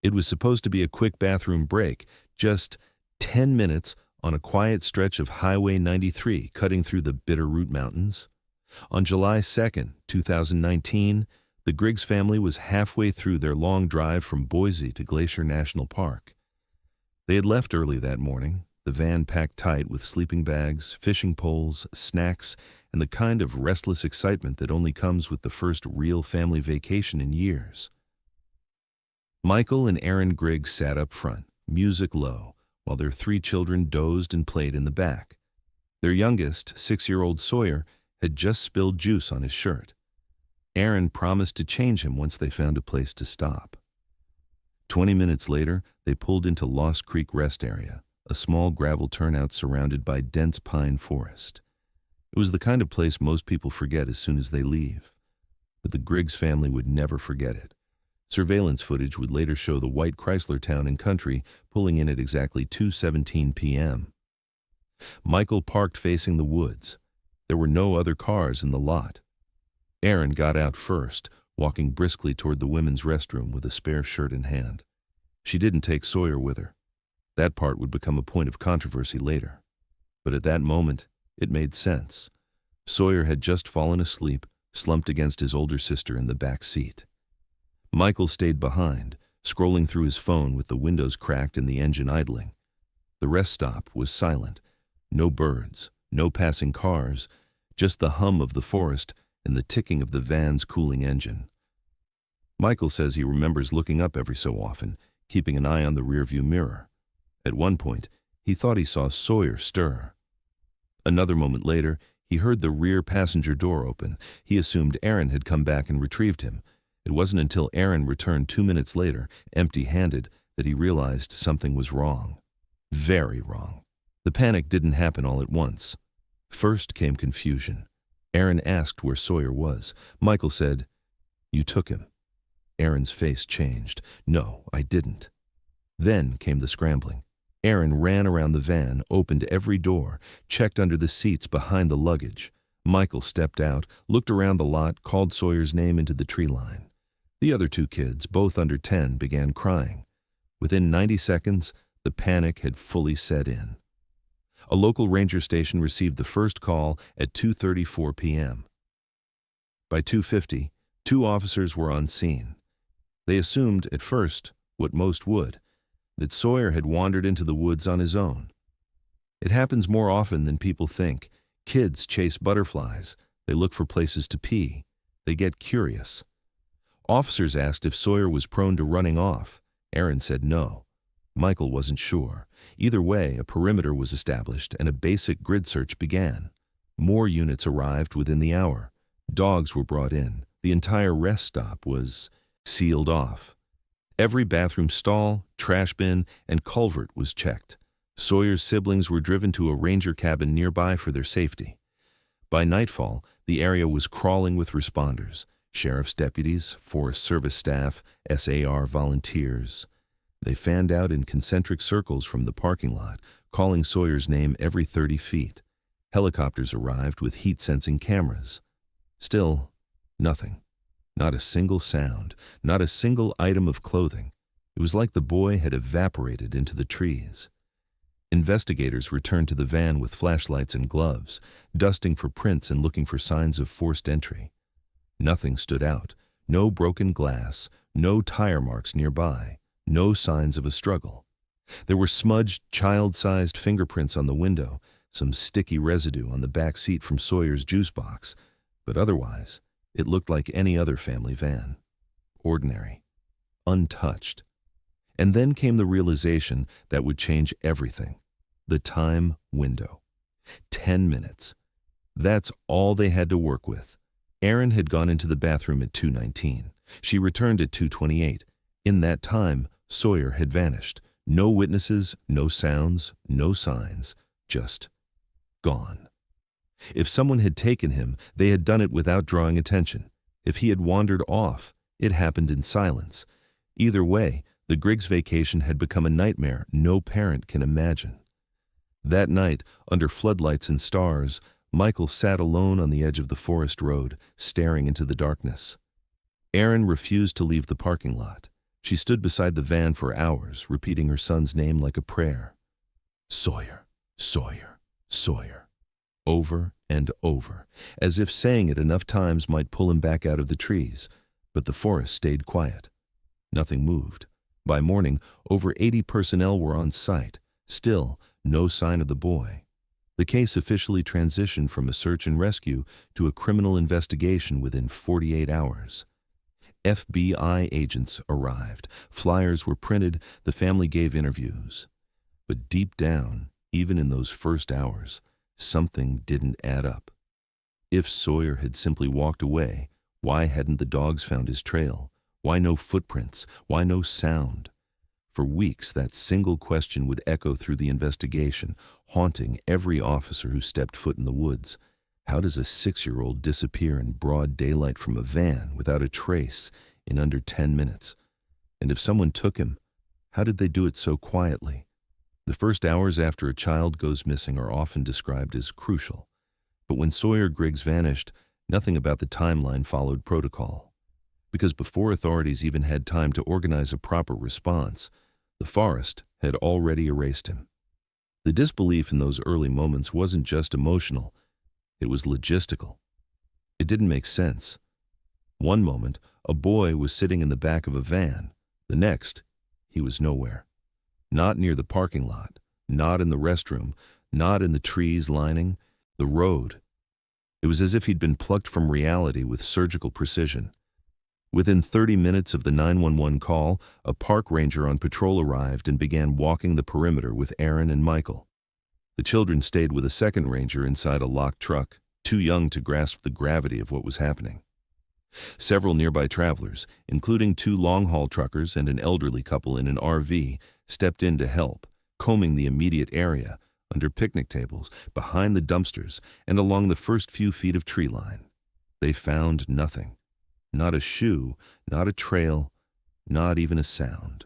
It was supposed to be a quick bathroom break, just 10 minutes on a quiet stretch of Highway 93 cutting through the Bitterroot Mountains. On July 2, 2019, the Griggs family was halfway through their long drive from Boise to Glacier National Park. They had left early that morning, the van packed tight with sleeping bags, fishing poles, snacks, and the kind of restless excitement that only comes with the first real family vacation in years. Michael and Aaron Griggs sat up front, music low, while their 3 children dozed and played in the back. Their youngest, 6-year-old Sawyer, had just spilled juice on his shirt. Aaron promised to change him once they found a place to stop. 20 minutes later, they pulled into Lost Creek Rest Area, a small gravel turnout surrounded by dense pine forest. It was the kind of place most people forget as soon as they leave. But the Griggs family would never forget it. Surveillance footage would later show the white Chrysler Town and Country pulling in at exactly 2:17 p.m. Michael parked facing the woods. There were no other cars in the lot. Aaron got out first, walking briskly toward the women's restroom with a spare shirt in hand. She didn't take Sawyer with her. That part would become a point of controversy later. But at that moment, it made sense. Sawyer had just fallen asleep, slumped against his older sister in the back seat. Michael stayed behind, scrolling through his phone with the windows cracked and the engine idling. The rest stop was silent. No birds, no passing cars, just the hum of the forest and the ticking of the van's cooling engine. Michael says he remembers looking up every so often, keeping an eye on the rearview mirror. At one point, he thought he saw Sawyer stir. Another moment later, he heard the rear passenger door open. He assumed Aaron had come back and retrieved him. It wasn't until Aaron returned 2 minutes later, empty-handed, that he realized something was wrong. Very wrong. The panic didn't happen all at once. First came confusion. Aaron asked where Sawyer was. Michael said, "You took him." Aaron's face changed. "No, I didn't." Then came the scrambling. Aaron ran around the van, opened every door, checked under the seats behind the luggage. Michael stepped out, looked around the lot, called Sawyer's name into the tree line. The other 2 kids, both under 10, began crying. Within 90 seconds, the panic had fully set in. A local ranger station received the first call at 2:34 p.m. By 2:50, 2 officers were on scene. They assumed, at first, what most would, that Sawyer had wandered into the woods on his own. It happens more often than people think. Kids chase butterflies. They look for places to pee. They get curious. Officers asked if Sawyer was prone to running off. Aaron said no. Michael wasn't sure. Either way, a perimeter was established and a basic grid search began. More units arrived within the hour. Dogs were brought in. The entire rest stop was sealed off. Every bathroom stall, trash bin, and culvert was checked. Sawyer's siblings were driven to a ranger cabin nearby for their safety. By nightfall, the area was crawling with responders. Sheriff's deputies, Forest Service staff, SAR volunteers. They fanned out in concentric circles from the parking lot, calling Sawyer's name every 30 feet. Helicopters arrived with heat-sensing cameras. Still, nothing. Not a single sound, not a single item of clothing. It was like the boy had evaporated into the trees. Investigators returned to the van with flashlights and gloves, dusting for prints and looking for signs of forced entry. Nothing stood out. No broken glass, no tire marks nearby, no signs of a struggle. There were smudged, child-sized fingerprints on the window, some sticky residue on the back seat from Sawyer's juice box, but otherwise, it looked like any other family van. Ordinary. Untouched. And then came the realization that would change everything. The time window. 10 minutes. That's all they had to work with. Aaron had gone into the bathroom at 2:19. She returned at 2:28. In that time, Sawyer had vanished. No witnesses, no sounds, no signs, just gone. If someone had taken him, they had done it without drawing attention. If he had wandered off, it happened in silence. Either way, the Griggs vacation had become a nightmare no parent can imagine. That night, under floodlights and stars, Michael sat alone on the edge of the forest road, staring into the darkness. Erin refused to leave the parking lot. She stood beside the van for hours, repeating her son's name like a prayer. Sawyer, Sawyer, Sawyer. Over and over, as if saying it enough times might pull him back out of the trees, but the forest stayed quiet. Nothing moved. By morning, over 80 personnel were on site. Still, no sign of the boy. The case officially transitioned from a search and rescue to a criminal investigation within 48 hours. FBI agents arrived. Flyers were printed. The family gave interviews. But deep down, even in those first hours, something didn't add up. If Sawyer had simply walked away, why hadn't the dogs found his trail? Why no footprints? Why no sound? For weeks, that single question would echo through the investigation, haunting every officer who stepped foot in the woods. How does a 6-year-old disappear in broad daylight from a van without a trace in under 10 minutes? And if someone took him, how did they do it so quietly? The first hours after a child goes missing are often described as crucial. But when Sawyer Griggs vanished, nothing about the timeline followed protocol. Because before authorities even had time to organize a proper response, the forest had already erased him. The disbelief in those early moments wasn't just emotional, it was logistical. It didn't make sense. One moment, a boy was sitting in the back of a van. The next, he was nowhere. Not near the parking lot, not in the restroom, not in the trees lining the road. It was as if he'd been plucked from reality with surgical precision. Within 30 minutes of the 911 call, a park ranger on patrol arrived and began walking the perimeter with Aaron and Michael. The children stayed with a second ranger inside a locked truck, too young to grasp the gravity of what was happening. Several nearby travelers, including 2 long-haul truckers and an elderly couple in an RV, stepped in to help, combing the immediate area, under picnic tables, behind the dumpsters, and along the first few feet of tree line. They found nothing. Not a shoe, not a trail, not even a sound.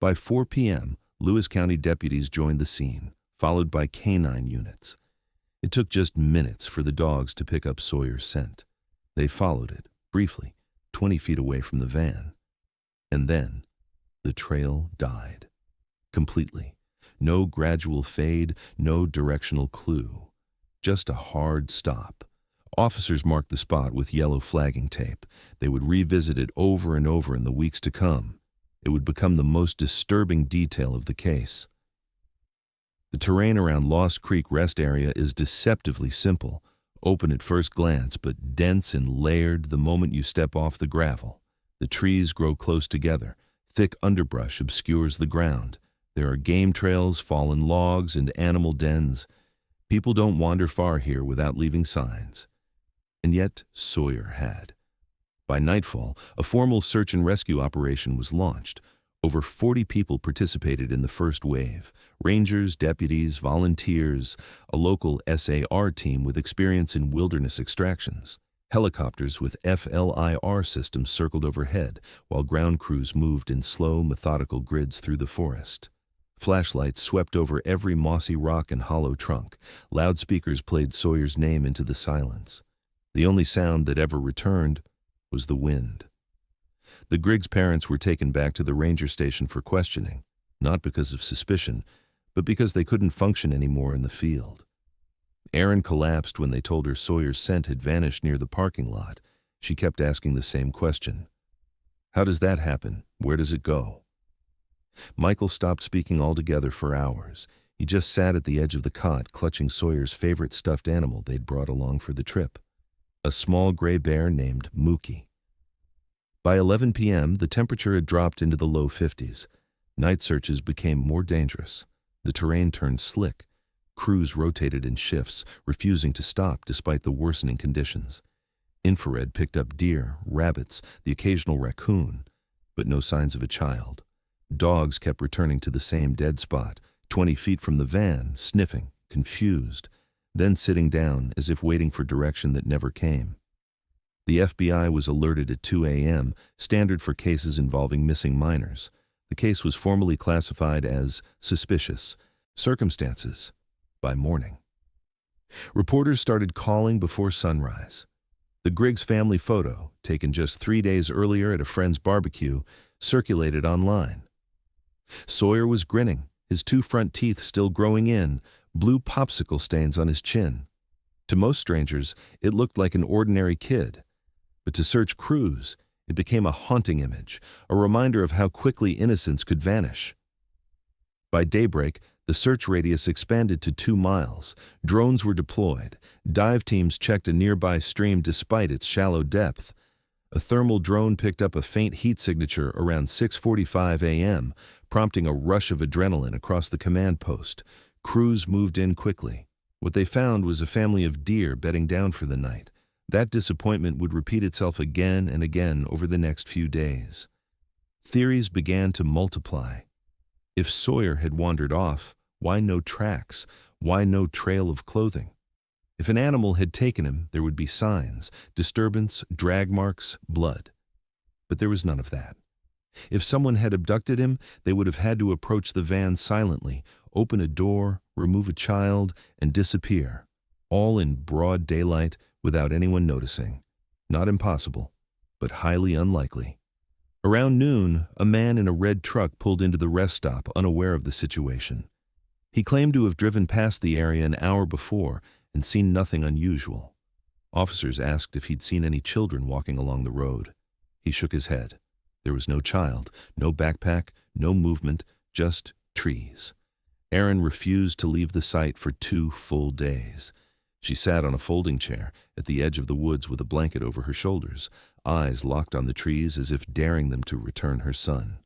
By 4 p.m., Lewis County deputies joined the scene, followed by canine units. It took just minutes for the dogs to pick up Sawyer's scent. They followed it, briefly, 20 feet away from the van. And then, the trail died. Completely. No gradual fade, no directional clue. Just a hard stop. Officers marked the spot with yellow flagging tape. They would revisit it over and over in the weeks to come. It would become the most disturbing detail of the case. The terrain around Lost Creek Rest Area is deceptively simple, open at first glance, but dense and layered the moment you step off the gravel. The trees grow close together. Thick underbrush obscures the ground. There are game trails, fallen logs, and animal dens. People don't wander far here without leaving signs. And yet Sawyer had. By nightfall, a formal search and rescue operation was launched. Over 40 people participated in the first wave. Rangers, deputies, volunteers, a local SAR team with experience in wilderness extractions. Helicopters with FLIR systems circled overhead, while ground crews moved in slow, methodical grids through the forest. Flashlights swept over every mossy rock and hollow trunk. Loudspeakers played Sawyer's name into the silence. The only sound that ever returned was the wind. The Griggs parents were taken back to the ranger station for questioning, not because of suspicion, but because they couldn't function anymore in the field. Erin collapsed when they told her Sawyer's scent had vanished near the parking lot. She kept asking the same question. How does that happen? Where does it go? Michael stopped speaking altogether for hours. He just sat at the edge of the cot, clutching Sawyer's favorite stuffed animal they'd brought along for the trip. A small gray bear named Mookie. By 11 p.m., the temperature had dropped into the low 50s. Night searches became more dangerous. The terrain turned slick. Crews rotated in shifts, refusing to stop despite the worsening conditions. Infrared picked up deer, rabbits, the occasional raccoon, but no signs of a child. Dogs kept returning to the same dead spot, 20 feet from the van, sniffing, confused, then sitting down as if waiting for direction that never came. The FBI was alerted at 2 a.m., standard for cases involving missing minors. The case was formally classified as suspicious. Circumstances by morning. Reporters started calling before sunrise. The Griggs family photo, taken just 3 days earlier at a friend's barbecue, circulated online. Sawyer was grinning, his 2 front teeth still growing in, blue popsicle stains on his chin. To most strangers, it looked like an ordinary kid. But to Search crews, it became a haunting image, a reminder of how quickly innocence could vanish. By daybreak, the search radius expanded to 2 miles. Drones were deployed. Dive teams checked a nearby stream despite its shallow depth. A thermal drone picked up a faint heat signature around 6:45 a.m., prompting a rush of adrenaline across the command post. Crews moved in quickly. What they found was a family of deer bedding down for the night. That disappointment would repeat itself again and again over the next few days. Theories began to multiply. If Sawyer had wandered off, why no tracks? Why no trail of clothing? If an animal had taken him, there would be signs, disturbance, drag marks, blood. But there was none of that. If someone had abducted him, they would have had to approach the van silently, open a door, remove a child, and disappear, all in broad daylight without anyone noticing. Not impossible, but highly unlikely. Around noon, a man in a red truck pulled into the rest stop, unaware of the situation. He claimed to have driven past the area an hour before and seen nothing unusual. Officers asked if he'd seen any children walking along the road. He shook his head. There was no child, no backpack, no movement, just trees. Erin refused to leave the site for 2 full days. She sat on a folding chair at the edge of the woods with a blanket over her shoulders, eyes locked on the trees as if daring them to return her son.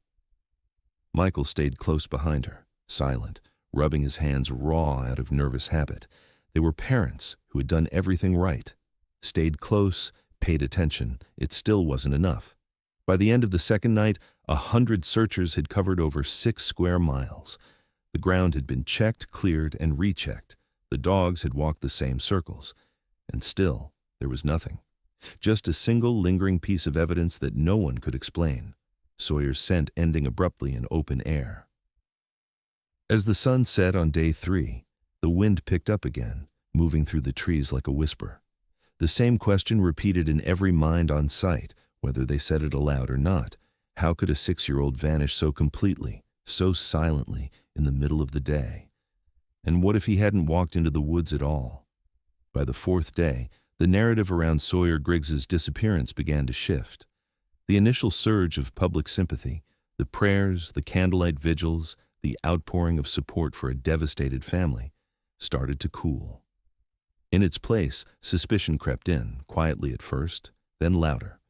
Michael stayed close behind her, silent, rubbing his hands raw out of nervous habit. They were parents who had done everything right. Stayed close, paid attention. It still wasn't enough. By the end of the second night, 100 searchers had covered over 6 square miles. The ground had been checked, cleared, and rechecked. The dogs had walked the same circles. And still, there was nothing. Just a single lingering piece of evidence that no one could explain. Sawyer's scent ending abruptly in open air. As the sun set on day 3, the wind picked up again, moving through the trees like a whisper. The same question repeated in every mind on site, whether they said it aloud or not. How could a 6-year-old vanish so completely, so silently, in the middle of the day? And what if he hadn't walked into the woods at all? By the 4th day, the narrative around Sawyer Griggs's disappearance began to shift. The initial surge of public sympathy, the prayers, the candlelight vigils, the outpouring of support for a devastated family, started to cool. In its place, suspicion crept in, quietly at first, then louder.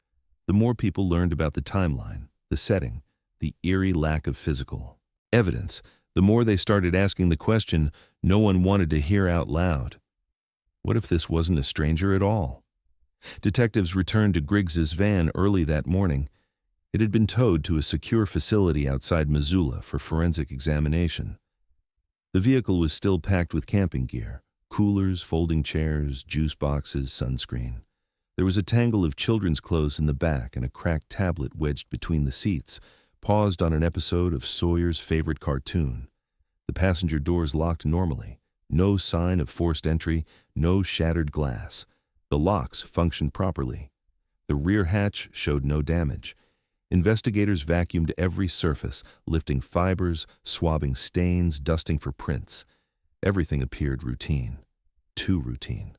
The more people learned about the timeline, the setting, the eerie lack of physical evidence, the more they started asking the question no one wanted to hear out loud. What if this wasn't a stranger at all? Detectives returned to Griggs's van early that morning. It had been towed to a secure facility outside Missoula for forensic examination. The vehicle was still packed with camping gear, coolers, folding chairs, juice boxes, sunscreen. There was a tangle of children's clothes in the back and a cracked tablet wedged between the seats, paused on an episode of Sawyer's favorite cartoon. The passenger doors locked normally. No sign of forced entry, no shattered glass. The locks functioned properly. The rear hatch showed no damage. Investigators vacuumed every surface, lifting fibers, swabbing stains, dusting for prints. Everything appeared routine. Too routine.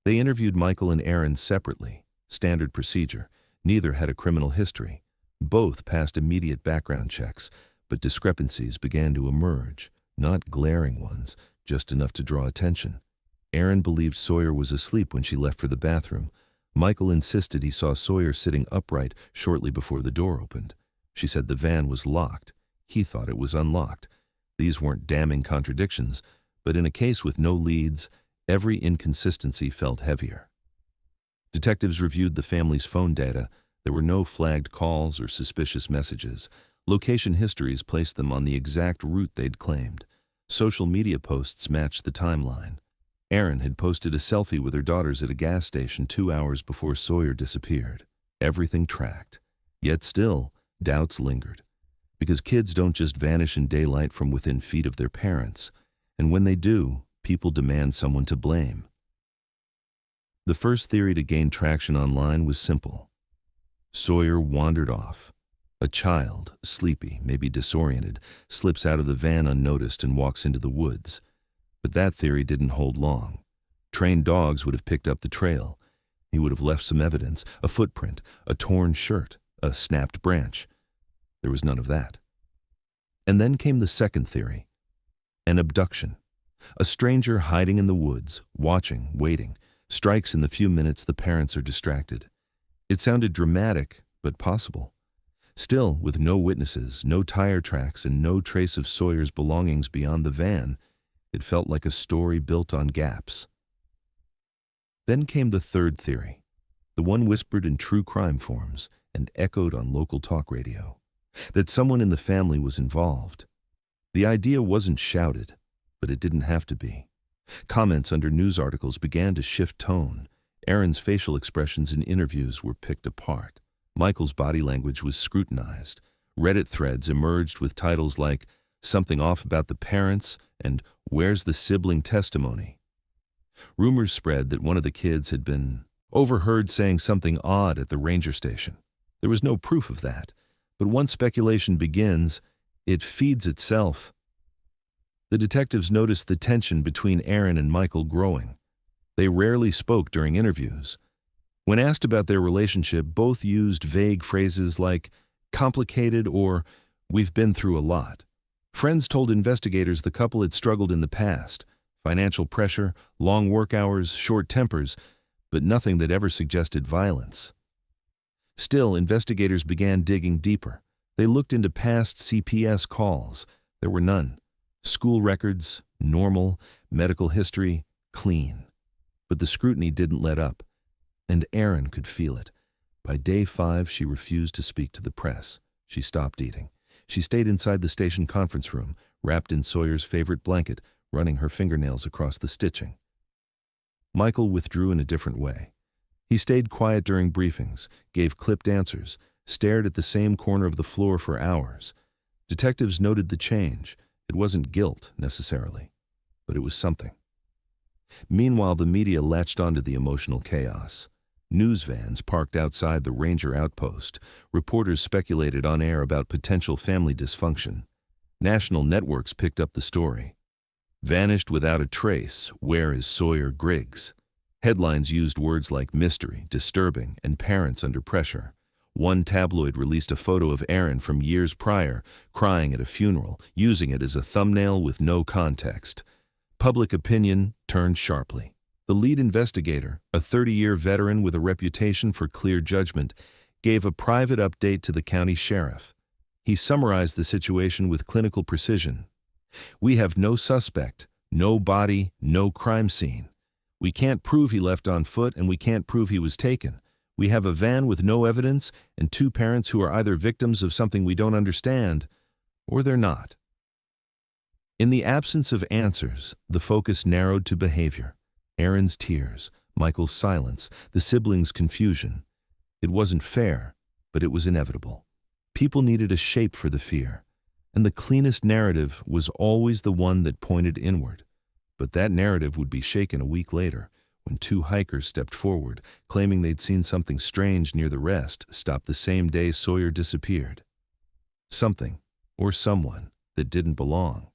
They interviewed Michael and Erin separately. Standard procedure. Neither had a criminal history. Both passed immediate background checks, but discrepancies began to emerge. Not glaring ones, just enough to draw attention. Erin believed Sawyer was asleep when she left for the bathroom. Michael insisted he saw Sawyer sitting upright shortly before the door opened. She said the van was locked. He thought it was unlocked. These weren't damning contradictions, but in a case with no leads, every inconsistency felt heavier. Detectives reviewed the family's phone data. There were no flagged calls or suspicious messages. Location histories placed them on the exact route they'd claimed. Social media posts matched the timeline. Erin had posted a selfie with her daughters at a gas station 2 hours before Sawyer disappeared. Everything tracked. Yet still, doubts lingered. Because kids don't just vanish in daylight from within feet of their parents. And when they do, people demand someone to blame. The first theory to gain traction online was simple. Sawyer wandered off. A child, sleepy, maybe disoriented, slips out of the van unnoticed and walks into the woods. But that theory didn't hold long. Trained dogs would have picked up the trail. He would have left some evidence, a footprint, a torn shirt, a snapped branch. There was none of that. And then came the second theory. An abduction. A stranger hiding in the woods, watching, waiting, strikes in the few minutes the parents are distracted. It sounded dramatic, but possible. Still, with no witnesses, no tire tracks, and no trace of Sawyer's belongings beyond the van, it felt like a story built on gaps. Then came the third theory, the one whispered in true crime forums and echoed on local talk radio, that someone in the family was involved. The idea wasn't shouted, but it didn't have to be. Comments under news articles began to shift tone. Aaron's facial expressions in interviews were picked apart. Michael's body language was scrutinized. Reddit threads emerged with titles like "Something Off About the Parents" and "Where's the Sibling Testimony?" Rumors spread that one of the kids had been overheard saying something odd at the ranger station. There was no proof of that, but once speculation begins, it feeds itself. The detectives noticed the tension between Aaron and Michael growing. They rarely spoke during interviews. When asked about their relationship, both used vague phrases like "complicated" or "we've been through a lot." Friends told investigators the couple had struggled in the past, financial pressure, long work hours, short tempers, but nothing that ever suggested violence. Still, investigators began digging deeper. They looked into past CPS calls. There were none. School records, normal. Medical history, clean. But the scrutiny didn't let up, and Erin could feel it. By day 5, she refused to speak to the press. She stopped eating. She stayed inside the station conference room, wrapped in Sawyer's favorite blanket, running her fingernails across the stitching. Michael withdrew in a different way. He stayed quiet during briefings, gave clipped answers, stared at the same corner of the floor for hours. Detectives noted the change. It wasn't guilt, necessarily, but it was something. Meanwhile, the media latched onto the emotional chaos. News vans parked outside the ranger outpost. Reporters speculated on air about potential family dysfunction. National networks picked up the story. "Vanished without a trace. Where is Sawyer Griggs?" Headlines used words like mystery, disturbing, and parents under pressure. One tabloid released a photo of Aaron from years prior, crying at a funeral, using it as a thumbnail with no context. Public opinion turned sharply. The lead investigator, a 30-year veteran with a reputation for clear judgment, gave a private update to the county sheriff. He summarized the situation with clinical precision. "We have no suspect, no body, no crime scene. We can't prove he left on foot, and we can't prove he was taken. We have a van with no evidence and 2 parents who are either victims of something we don't understand, or they're not." In the absence of answers, the focus narrowed to behavior. Aaron's tears, Michael's silence, the siblings' confusion. It wasn't fair, but it was inevitable. People needed a shape for the fear, and the cleanest narrative was always the one that pointed inward. But that narrative would be shaken a week later, when 2 hikers stepped forward, claiming they'd seen something strange near the rest stop the same day Sawyer disappeared. Something, or someone, that didn't belong.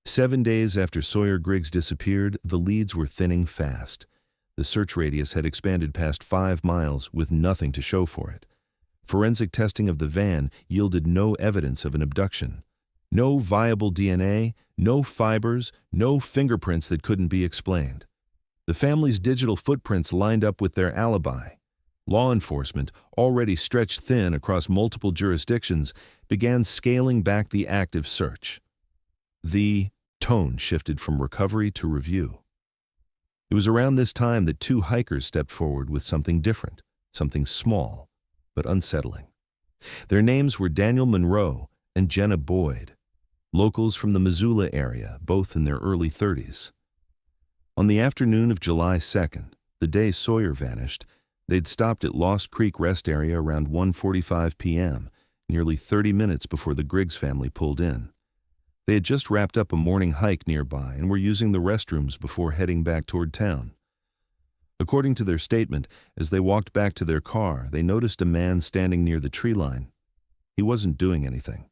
7 days after Sawyer Griggs disappeared, the leads were thinning fast. The search radius had expanded past 5 miles with nothing to show for it. Forensic testing of the van yielded no evidence of an abduction. No viable DNA, no fibers, no fingerprints that couldn't be explained. The family's digital footprints lined up with their alibi. Law enforcement, already stretched thin across multiple jurisdictions, began scaling back the active search. The tone shifted from recovery to review. It was around this time that 2 hikers stepped forward with something different, something small, but unsettling. Their names were Daniel Monroe and Jenna Boyd, locals from the Missoula area, both in their early 30s. On the afternoon of July 2nd, the day Sawyer vanished, they'd stopped at Lost Creek Rest Area around 1:45 p.m., nearly 30 minutes before the Griggs family pulled in. They had just wrapped up a morning hike nearby and were using the restrooms before heading back toward town. According to their statement, as they walked back to their car, they noticed a man standing near the tree line. He wasn't doing anything,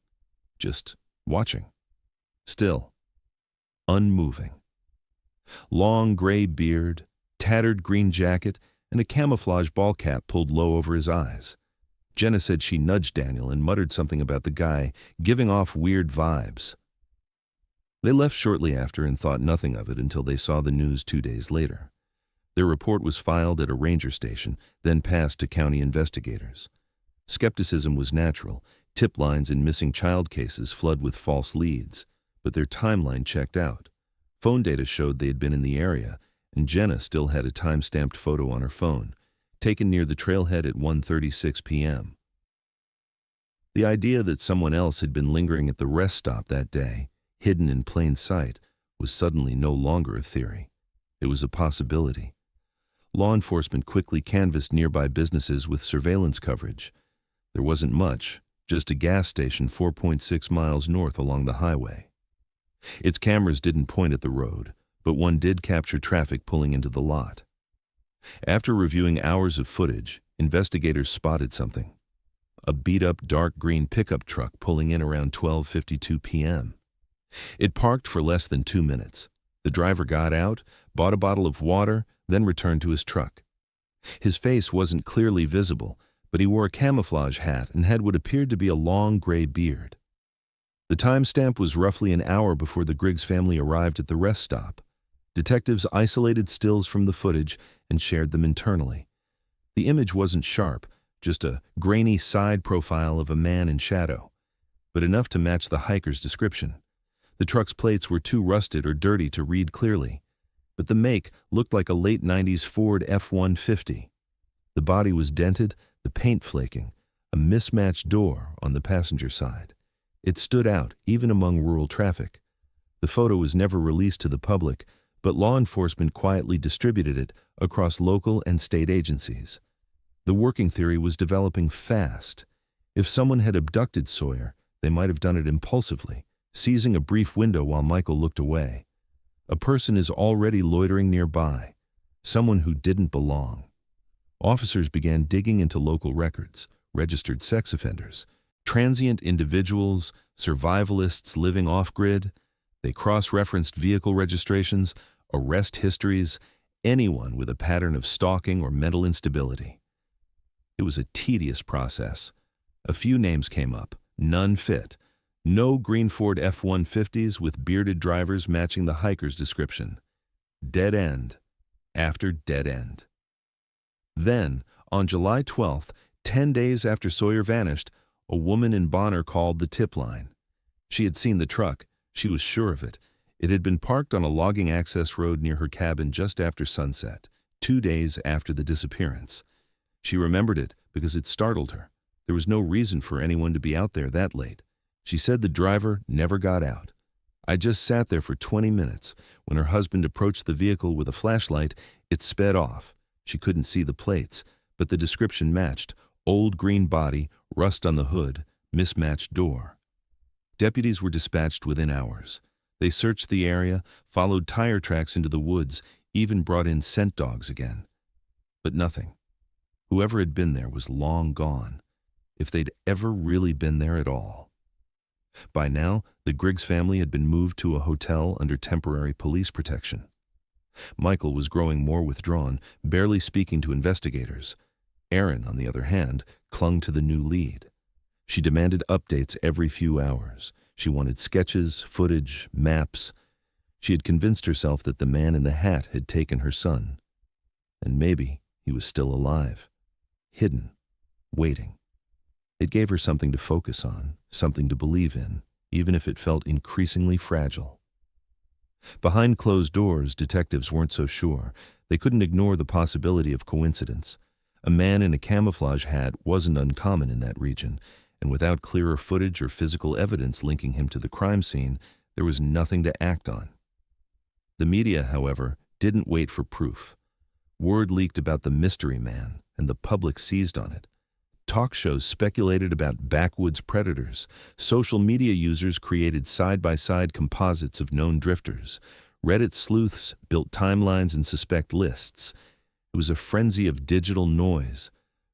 just watching. Still, unmoving. Long gray beard, tattered green jacket, and a camouflage ball cap pulled low over his eyes. Jenna said she nudged Daniel and muttered something about the guy giving off weird vibes. They left shortly after and thought nothing of it until they saw the news 2 days later. Their report was filed at a ranger station, then passed to county investigators. Skepticism was natural. Tip lines in missing child cases flood with false leads, but their timeline checked out. Phone data showed they had been in the area, and Jenna still had a time-stamped photo on her phone, taken near the trailhead at 1:36 p.m. The idea that someone else had been lingering at the rest stop that day, hidden in plain sight, was suddenly no longer a theory. It was a possibility. Law enforcement quickly canvassed nearby businesses with surveillance coverage. There wasn't much, just a gas station 4.6 miles north along the highway. Its cameras didn't point at the road, but one did capture traffic pulling into the lot. After reviewing hours of footage, investigators spotted something. A beat-up dark green pickup truck pulling in around 12:52 p.m. It parked for less than 2 minutes. The driver got out, bought a bottle of water, then returned to his truck. His face wasn't clearly visible, but he wore a camouflage hat and had what appeared to be a long gray beard. The timestamp was roughly an hour before the Griggs family arrived at the rest stop. Detectives isolated stills from the footage and shared them internally. The image wasn't sharp, just a grainy side profile of a man in shadow, but enough to match the hiker's description. The truck's plates were too rusted or dirty to read clearly, but the make looked like a late 90s Ford F-150. The body was dented, the paint flaking, a mismatched door on the passenger side. It stood out, even among rural traffic. The photo was never released to the public, but law enforcement quietly distributed it across local and state agencies. The working theory was developing fast. If someone had abducted Sawyer, they might have done it impulsively, seizing a brief window while Michael looked away. A person is already loitering nearby, someone who didn't belong. Officers began digging into local records, registered sex offenders, transient individuals, survivalists living off-grid. They cross-referenced vehicle registrations, arrest histories, anyone with a pattern of stalking or mental instability. It was a tedious process. A few names came up, none fit. No green Ford F-150s with bearded drivers matching the hiker's description. Dead end after dead end. Then, on July 12th, 10 days after Sawyer vanished, a woman in Bonner called the tip line. She had seen the truck. She was sure of it. It had been parked on a logging access road near her cabin just after sunset, 2 days after the disappearance. She remembered it because it startled her. There was no reason for anyone to be out there that late. She said the driver never got out. I just sat there for 20 minutes. When her husband approached the vehicle with a flashlight, it sped off. She couldn't see the plates, but the description matched. Old green body, rust on the hood, mismatched door. Deputies were dispatched within hours. They searched the area, followed tire tracks into the woods, even brought in scent dogs again. But nothing. Whoever had been there was long gone, if they'd ever really been there at all. By now, the Griggs family had been moved to a hotel under temporary police protection. Michael was growing more withdrawn, barely speaking to investigators. Erin, on the other hand, clung to the new lead. She demanded updates every few hours. She wanted sketches, footage, maps. She had convinced herself that the man in the hat had taken her son. And maybe he was still alive, hidden, waiting. It gave her something to focus on, something to believe in, even if it felt increasingly fragile. Behind closed doors, detectives weren't so sure. They couldn't ignore the possibility of coincidence. A man in a camouflage hat wasn't uncommon in that region, and without clearer footage or physical evidence linking him to the crime scene, there was nothing to act on. The media, however, didn't wait for proof. Word leaked about the mystery man, and the public seized on it. Talk shows speculated about backwoods predators. Social media users created side-by-side composites of known drifters. Reddit sleuths built timelines and suspect lists. It was a frenzy of digital noise,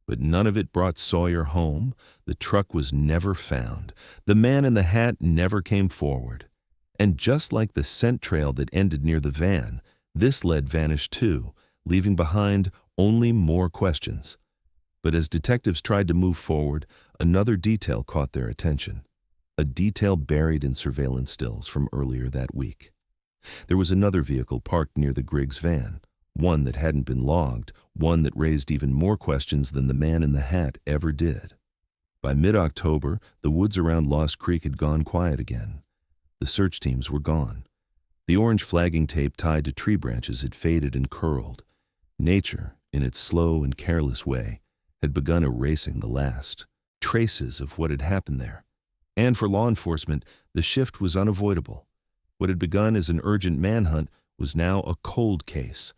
but none of it brought Sawyer home. The truck was never found. The man in the hat never came forward. And just like the scent trail that ended near the van, this lead vanished too, leaving behind only more questions. But as detectives tried to move forward, another detail caught their attention. A detail buried in surveillance stills from earlier that week. There was another vehicle parked near the Griggs van, one that hadn't been logged, one that raised even more questions than the man in the hat ever did. By mid-October, the woods around Lost Creek had gone quiet again. The search teams were gone. The orange flagging tape tied to tree branches had faded and curled. Nature, in its slow and careless way, had begun erasing the last traces of what had happened there. And for law enforcement, the shift was unavoidable. What had begun as an urgent manhunt was now a cold case.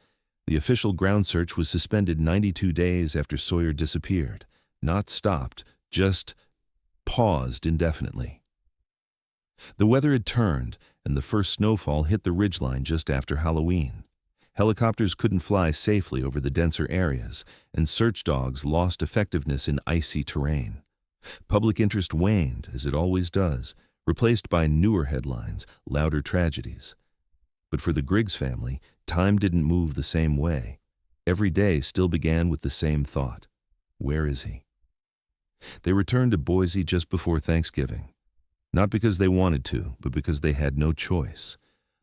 The official ground search was suspended 92 days after Sawyer disappeared. Not stopped, just paused indefinitely. The weather had turned, and the first snowfall hit the ridgeline just after Halloween. Helicopters couldn't fly safely over the denser areas, and search dogs lost effectiveness in icy terrain. Public interest waned, as it always does, replaced by newer headlines, louder tragedies. But for the Griggs family, time didn't move the same way. Every day still began with the same thought. Where is he? They returned to Boise just before Thanksgiving. Not because they wanted to, but because they had no choice.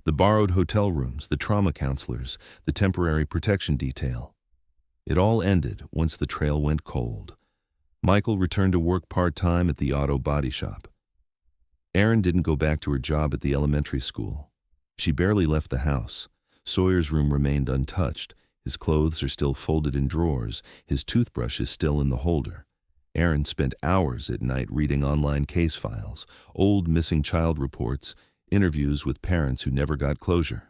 The borrowed hotel rooms, the trauma counselors, the temporary protection detail. It all ended once the trail went cold. Michael returned to work part-time at the auto body shop. Erin didn't go back to her job at the elementary school. She barely left the house. Sawyer's room remained untouched. His clothes are still folded in drawers. His toothbrush is still in the holder. Erin spent hours at night reading online case files, old missing child reports, interviews with parents who never got closure.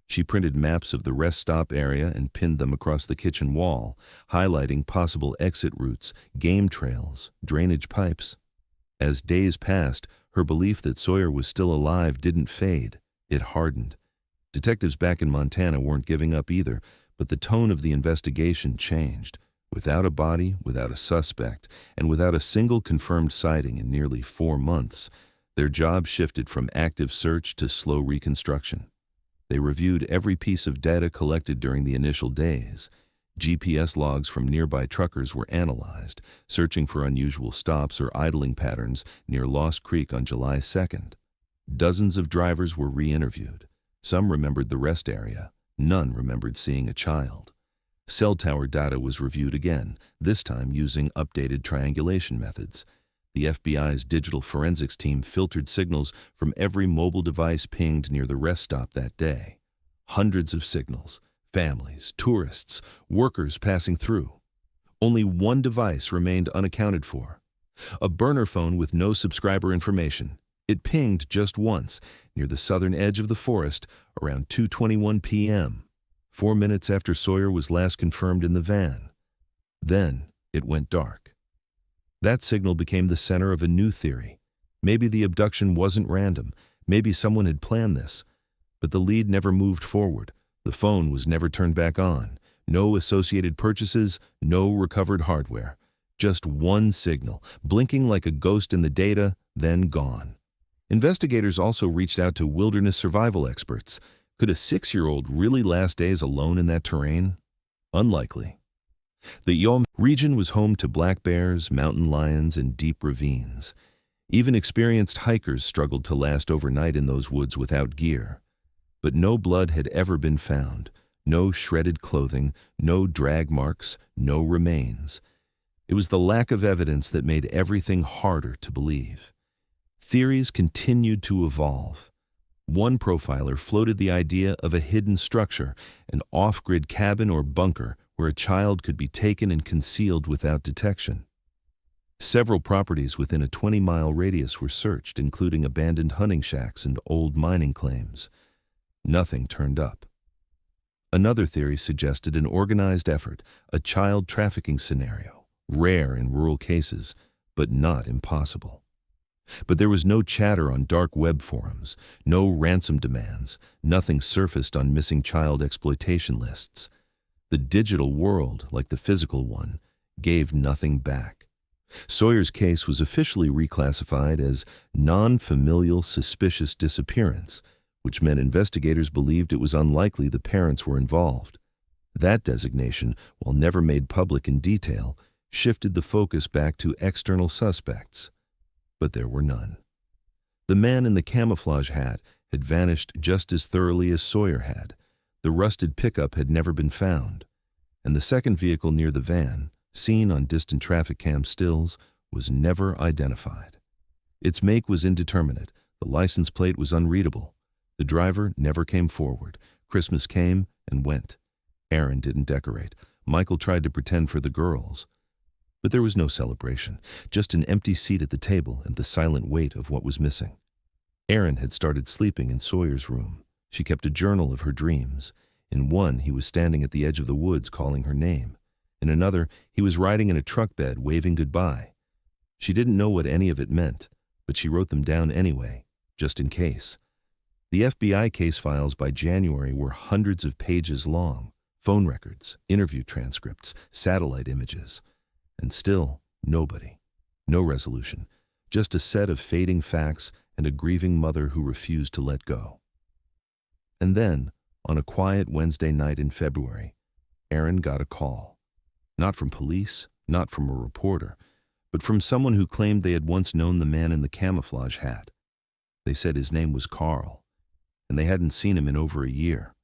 She printed maps of the rest stop area and pinned them across the kitchen wall, highlighting possible exit routes, game trails, drainage pipes. As days passed, her belief that Sawyer was still alive didn't fade. It hardened. Detectives back in Montana weren't giving up either, but the tone of the investigation changed. Without a body, without a suspect, and without a single confirmed sighting in nearly 4 months, their job shifted from active search to slow reconstruction. They reviewed every piece of data collected during the initial days. GPS logs from nearby truckers were analyzed, searching for unusual stops or idling patterns near Lost Creek on July 2nd. Dozens of drivers were re-interviewed. Some remembered the rest area. None remembered seeing a child. Cell tower data was reviewed again, this time using updated triangulation methods. The FBI's digital forensics team filtered signals from every mobile device pinged near the rest stop that day. Hundreds of signals, families, tourists, workers passing through. Only one device remained unaccounted for. A burner phone with no subscriber information. It pinged just once, near the southern edge of the forest, around 2:21 p.m., 4 minutes after Sawyer was last confirmed in the van. Then it went dark. That signal became the center of a new theory. Maybe the abduction wasn't random. Maybe someone had planned this. But the lead never moved forward. The phone was never turned back on. No associated purchases, no recovered hardware. Just one signal, blinking like a ghost in the data, then gone. Investigators also reached out to wilderness survival experts. Could a 6-year-old really last days alone in that terrain? Unlikely. The Yom region was home to black bears, mountain lions, and deep ravines. Even experienced hikers struggled to last overnight in those woods without gear. But no blood had ever been found, no shredded clothing, no drag marks, no remains. It was the lack of evidence that made everything harder to believe. Theories continued to evolve. One profiler floated the idea of a hidden structure, an off-grid cabin or bunker where a child could be taken and concealed without detection. Several properties within a 20-mile radius were searched, including abandoned hunting shacks and old mining claims. Nothing turned up. Another theory suggested an organized effort, a child trafficking scenario, rare in rural cases, but not impossible. But there was no chatter on dark web forums, no ransom demands, nothing surfaced on missing child exploitation lists. The digital world, like the physical one, gave nothing back. Sawyer's case was officially reclassified as non-familial suspicious disappearance, which meant investigators believed it was unlikely the parents were involved. That designation, while never made public in detail, shifted the focus back to external suspects. But there were none. The man in the camouflage hat had vanished just as thoroughly as Sawyer had. The rusted pickup had never been found, and the second vehicle near the van, seen on distant traffic cam stills, was never identified. Its make was indeterminate. The license plate was unreadable. The driver never came forward. Christmas came and went. Aaron didn't decorate. Michael tried to pretend for the girls. But there was no celebration, just an empty seat at the table and the silent weight of what was missing. Aaron had started sleeping in Sawyer's room. She kept a journal of her dreams. In one, he was standing at the edge of the woods calling her name. In another, he was riding in a truck bed waving goodbye. She didn't know what any of it meant, but she wrote them down anyway, just in case. The FBI case files by January were hundreds of pages long. Phone records, interview transcripts, satellite images. And still, nobody. No resolution. Just a set of fading facts and a grieving mother who refused to let go. And then, on a quiet Wednesday night in February, Aaron got a call. Not from police, not from a reporter, but from someone who claimed they had once known the man in the camouflage hat. They said his name was Carl, and they hadn't seen him in over a year.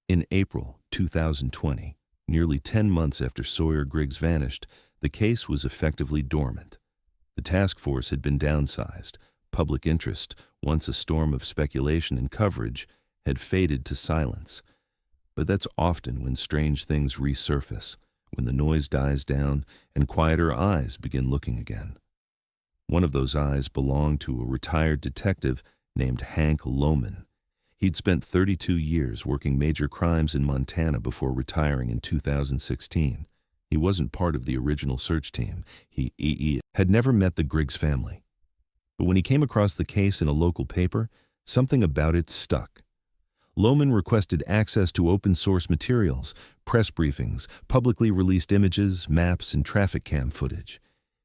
In April 2020, nearly 10 months after Sawyer Griggs vanished, the case was effectively dormant. The task force had been downsized. Public interest, once a storm of speculation and coverage, had faded to silence. But that's often when strange things resurface, when the noise dies down and quieter eyes begin looking again. One of those eyes belonged to a retired detective named Hank Lohman. He'd spent 32 years working major crimes in Montana before retiring in 2016. He wasn't part of the original search team. He had never met the Griggs family. But when he came across the case in a local paper, something about it stuck. Lohman requested access to open-source materials, press briefings, publicly released images, maps, and traffic cam footage.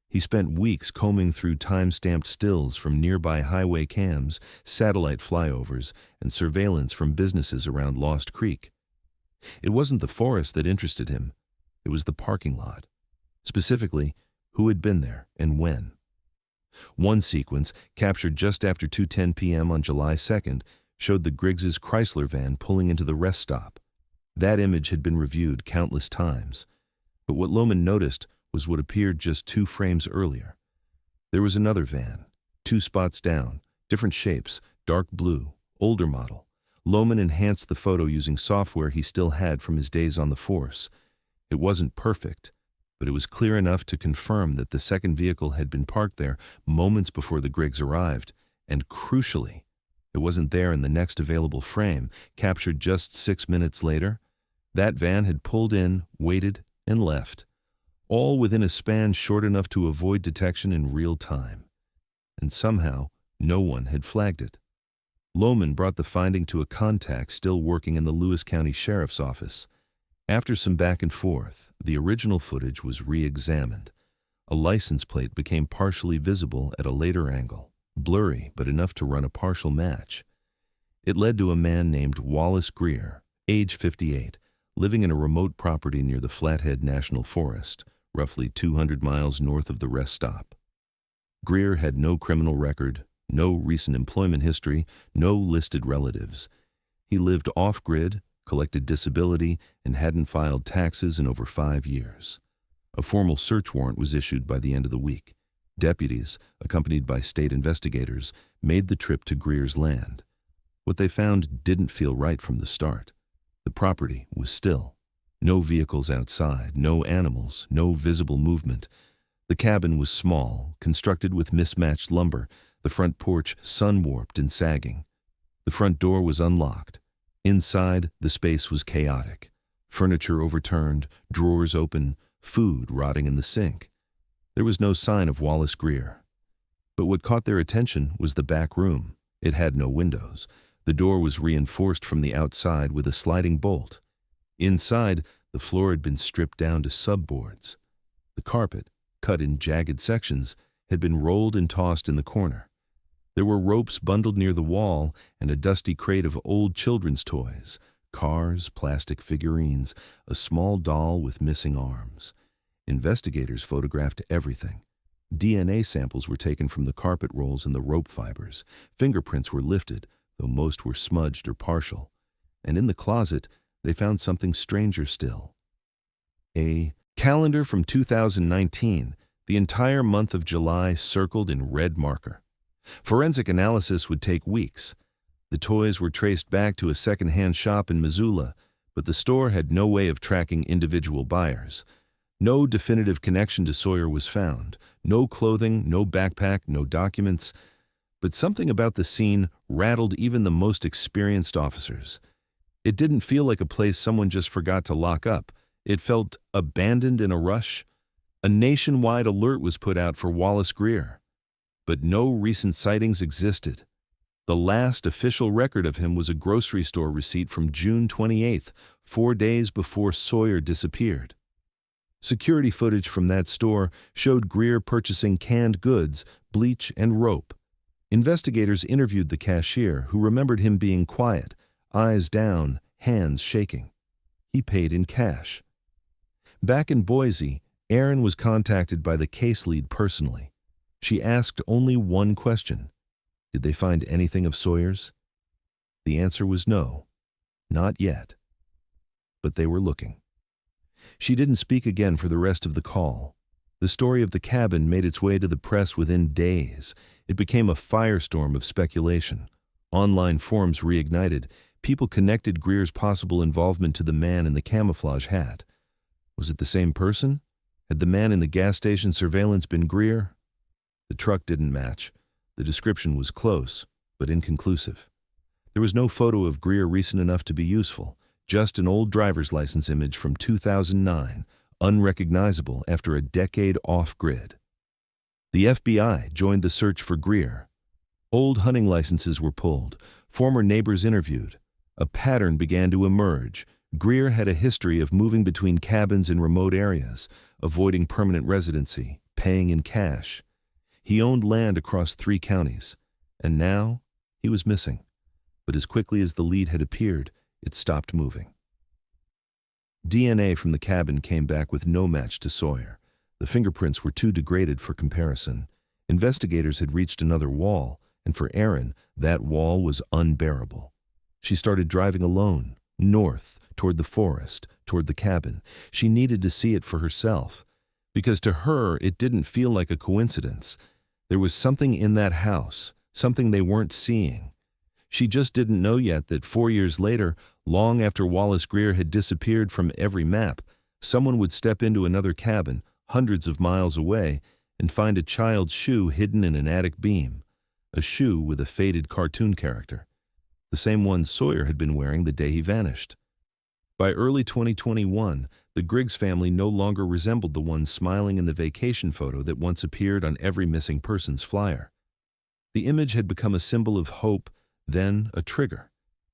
He spent weeks combing through time-stamped stills from nearby highway cams, satellite flyovers, and surveillance from businesses around Lost Creek. It wasn't the forest that interested him. It was the parking lot. Specifically, who had been there and when. One sequence, captured just after 2:10 p.m. on July 2nd, showed the Griggs' Chrysler van pulling into the rest stop. That image had been reviewed countless times. But what Lohman noticed was what appeared just 2 frames earlier. There was another van, 2 spots down, different shapes, dark blue, older model. Lohman enhanced the photo using software he still had from his days on the force. It wasn't perfect, but it was clear enough to confirm that the second vehicle had been parked there moments before the Griggs arrived, and crucially, it wasn't there in the next available frame, captured just 6 minutes later. That van had pulled in, waited, and left, all within a span short enough to avoid detection in real time. And somehow, no one had flagged it. Lohman brought the finding to a contact still working in the Lewis County Sheriff's Office. After some back and forth, the original footage was re-examined. A license plate became partially visible at a later angle, blurry but enough to run a partial match. It led to a man named Wallace Greer, age 58, living in a remote property near the Flathead National Forest, roughly 200 miles north of the rest stop. Greer had no criminal record, no recent employment history, no listed relatives. He lived off-grid, collected disability, and hadn't filed taxes in over 5 years. A formal search warrant was issued by the end of the week. Deputies, accompanied by state investigators, made the trip to Greer's land. What they found didn't feel right from the start. The property was still. No vehicles outside, no animals, no visible movement. The cabin was small, constructed with mismatched lumber, the front porch sun-warped and sagging. The front door was unlocked. Inside, the space was chaotic. Furniture overturned, drawers open, food rotting in the sink. There was no sign of Wallace Greer. But what caught their attention was the back room. It had no windows. The door was reinforced from the outside with a sliding bolt. Inside, The floor had been stripped down to subboards. The carpet, cut in jagged sections, had been rolled and tossed in the corner. There were ropes bundled near the wall and a dusty crate of old children's toys, cars, plastic figurines, a small doll with missing arms. Investigators photographed everything. DNA samples were taken from the carpet rolls and the rope fibers. Fingerprints were lifted, though most were smudged or partial. And in the closet, they found something stranger still. A calendar from 2019, the entire month of July circled in red marker. Forensic analysis would take weeks. The toys were traced back to a second-hand shop in Missoula, but the store had no way of tracking individual buyers. No definitive connection to Sawyer was found. No clothing, no backpack, no documents. But something about the scene rattled even the most experienced officers. It didn't feel like a place someone just forgot to lock up. It felt abandoned in a rush. A nationwide alert was put out for Wallace Greer. But no recent sightings existed. The last official record of him was a grocery store receipt from June 28th, 4 days before Sawyer disappeared. Security footage from that store showed Greer purchasing canned goods, bleach, and rope. Investigators interviewed the cashier, who remembered him being quiet, eyes down, hands shaking. He paid in cash. Back in Boise, Erin was contacted by the case lead personally. She asked only one question. Did they find anything of Sawyer's? The answer was no, not yet. But they were looking. She didn't speak again for the rest of the call. The story of the cabin made its way to the press within days. It became a firestorm of speculation. Online forums reignited. People connected Greer's possible involvement to the man in the camouflage hat. Was it the same person? Had the man in the gas station surveillance been Greer? The truck didn't match. The description was close, but inconclusive. There was no photo of Greer recent enough to be useful, just an old driver's license image from 2009, unrecognizable after a decade off-grid. The FBI joined the search for Greer. Old hunting licenses were pulled, former neighbors interviewed. A pattern began to emerge. Greer had a history of moving between cabins in remote areas, avoiding permanent residency, paying in cash. He owned land across 3 counties, and now he was missing. But as quickly as the lead had appeared, it stopped moving. DNA from the cabin came back with no match to Sawyer. The fingerprints were too degraded for comparison. Investigators had reached another wall, and for Erin, that wall was unbearable. She started driving alone, north, toward the forest, toward the cabin. She needed to see it for herself, because to her it didn't feel like a coincidence. There was something in that house, something they weren't seeing. She just didn't know yet that 4 years later, long after Wallace Greer had disappeared from every map, someone would step into another cabin, hundreds of miles away, and find a child's shoe hidden in an attic beam, a shoe with a faded cartoon character, the same one Sawyer had been wearing the day he vanished. By early 2021, the Griggs family no longer resembled the one smiling in the vacation photo that once appeared on every missing person's flyer. The image had become a symbol of hope, then a trigger,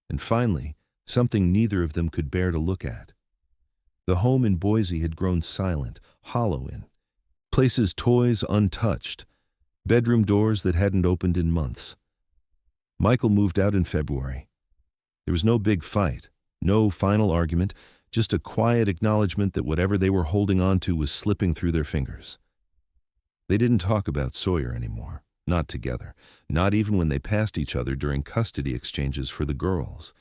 and finally, something neither of them could bear to look at. The home in Boise had grown silent, hollow in places, toys untouched, bedroom doors that hadn't opened in months. Michael moved out in February. There was no big fight, no final argument, just a quiet acknowledgement that whatever they were holding on to was slipping through their fingers. They didn't talk about Sawyer anymore, not together, not even when they passed each other during custody exchanges for the girls.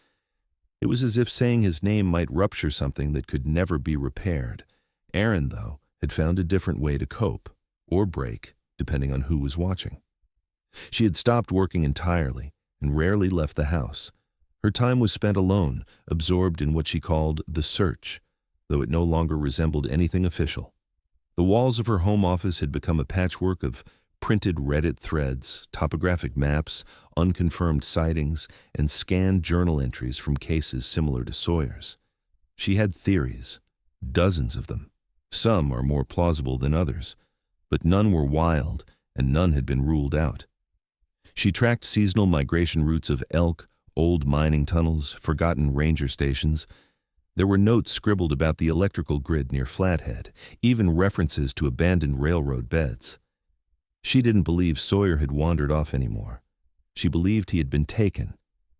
It was as if saying his name might rupture something that could never be repaired. Erin, though, had found a different way to cope, or break, depending on who was watching. She had stopped working entirely and rarely left the house. Her time was spent alone, absorbed in what she called the search, though it no longer resembled anything official. The walls of her home office had become a patchwork of printed Reddit threads, topographic maps, unconfirmed sightings, and scanned journal entries from cases similar to Sawyer's. She had theories, dozens of them. Some are more plausible than others, but none were wild, and none had been ruled out. She tracked seasonal migration routes of elk, old mining tunnels, forgotten ranger stations. There were notes scribbled about the electrical grid near Flathead, even references to abandoned railroad beds. She didn't believe Sawyer had wandered off anymore. She believed he had been taken,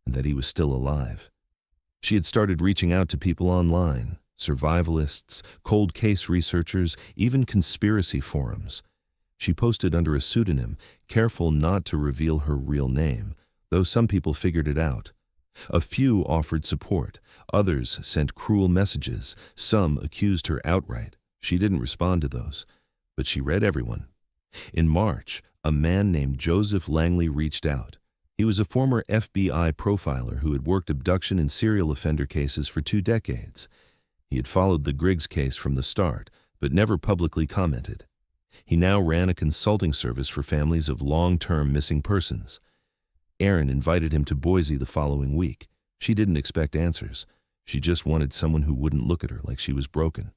and that he was still alive. She had started reaching out to people online, survivalists, cold case researchers, even conspiracy forums. She posted under a pseudonym, careful not to reveal her real name, though some people figured it out. A few offered support, others sent cruel messages, some accused her outright. She didn't respond to those, but she read everyone. In March, a man named Joseph Langley reached out. He was a former FBI profiler who had worked abduction and serial offender cases for 2 decades. He had followed the Griggs case from the start, but never publicly commented. He now ran a consulting service for families of long-term missing persons. Erin invited him to Boise the following week. She didn't expect answers. She just wanted someone who wouldn't look at her like she was broken.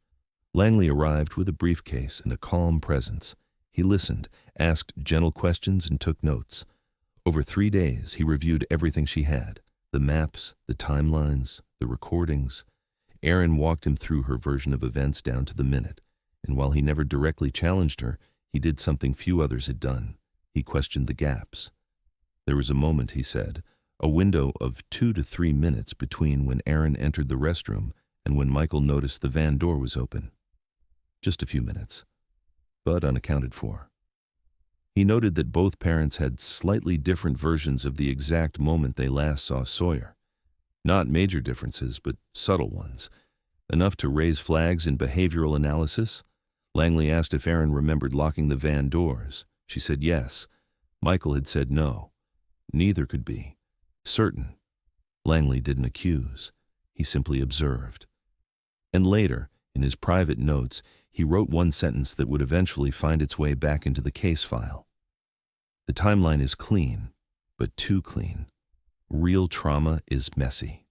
Langley arrived with a briefcase and a calm presence. He listened, asked gentle questions, and took notes. Over 3 days, he reviewed everything she had, the maps, the timelines, the recordings. Erin walked him through her version of events down to the minute, and while he never directly challenged her, he did something few others had done. He questioned the gaps. There was a moment, he said, a window of 2 to 3 minutes between when Erin entered the restroom and when Michael noticed the van door was open. Just a few minutes, but unaccounted for. He noted that both parents had slightly different versions of the exact moment they last saw Sawyer. Not major differences, but subtle ones. Enough to raise flags in behavioral analysis. Langley asked if Erin remembered locking the van doors. She said yes. Michael had said no. Neither could be certain. Langley didn't accuse. He simply observed. And later, in his private notes, he wrote one sentence that would eventually find its way back into the case file. The timeline is clean, but too clean. Real trauma is messy.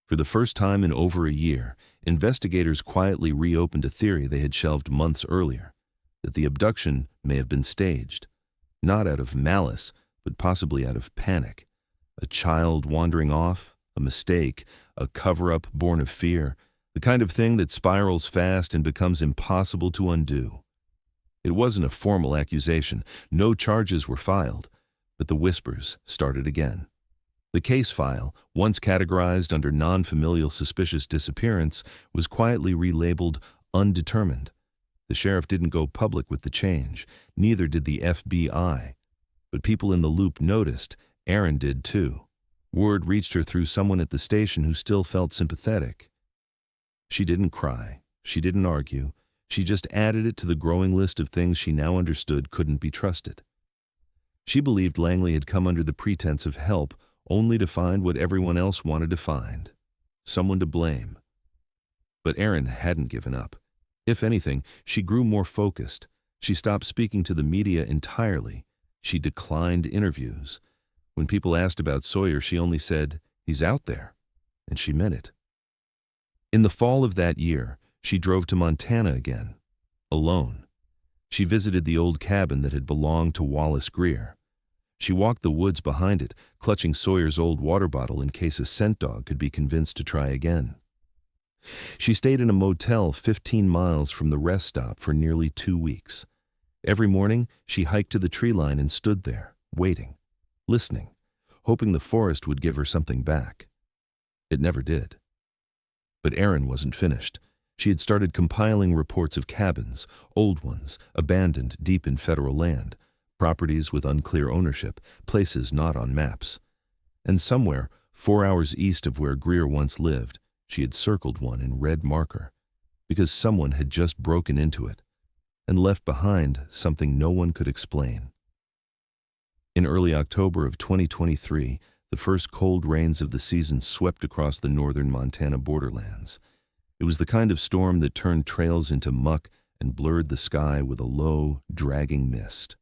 For the first time in over a year, investigators quietly reopened a theory they had shelved months earlier, that the abduction may have been staged, not out of malice, but possibly out of panic. A child wandering off, a mistake, a cover-up born of fear, the kind of thing that spirals fast and becomes impossible to undo. It wasn't a formal accusation. No charges were filed, but the whispers started again. The case file, once categorized under non-familial suspicious disappearance, was quietly relabeled undetermined. The sheriff didn't go public with the change, neither did the FBI. But people in the loop noticed. Erin did too. Word reached her through someone at the station who still felt sympathetic. She didn't cry. She didn't argue. She just added it to the growing list of things she now understood couldn't be trusted. She believed Langley had come under the pretense of help, only to find what everyone else wanted to find. Someone to blame. But Erin hadn't given up. If anything, she grew more focused. She stopped speaking to the media entirely. She declined interviews. When people asked about Sawyer, she only said, "He's out there," and she meant it. In the fall of that year, she drove to Montana again, alone. She visited the old cabin that had belonged to Wallace Greer. She walked the woods behind it, clutching Sawyer's old water bottle in case a scent dog could be convinced to try again. She stayed in a motel 15 miles from the rest stop for nearly 2 weeks. Every morning, she hiked to the tree line and stood there, waiting, listening, hoping the forest would give her something back. It never did. But Erin wasn't finished. She had started compiling reports of cabins, old ones, abandoned deep in federal land, properties with unclear ownership, places not on maps. And somewhere, 4 hours east of where Greer once lived, she had circled one in red marker, because someone had just broken into it and left behind something no one could explain. In early October of 2023, the first cold rains of the season swept across the northern Montana borderlands. It was the kind of storm that turned trails into muck and blurred the sky with a low, dragging mist.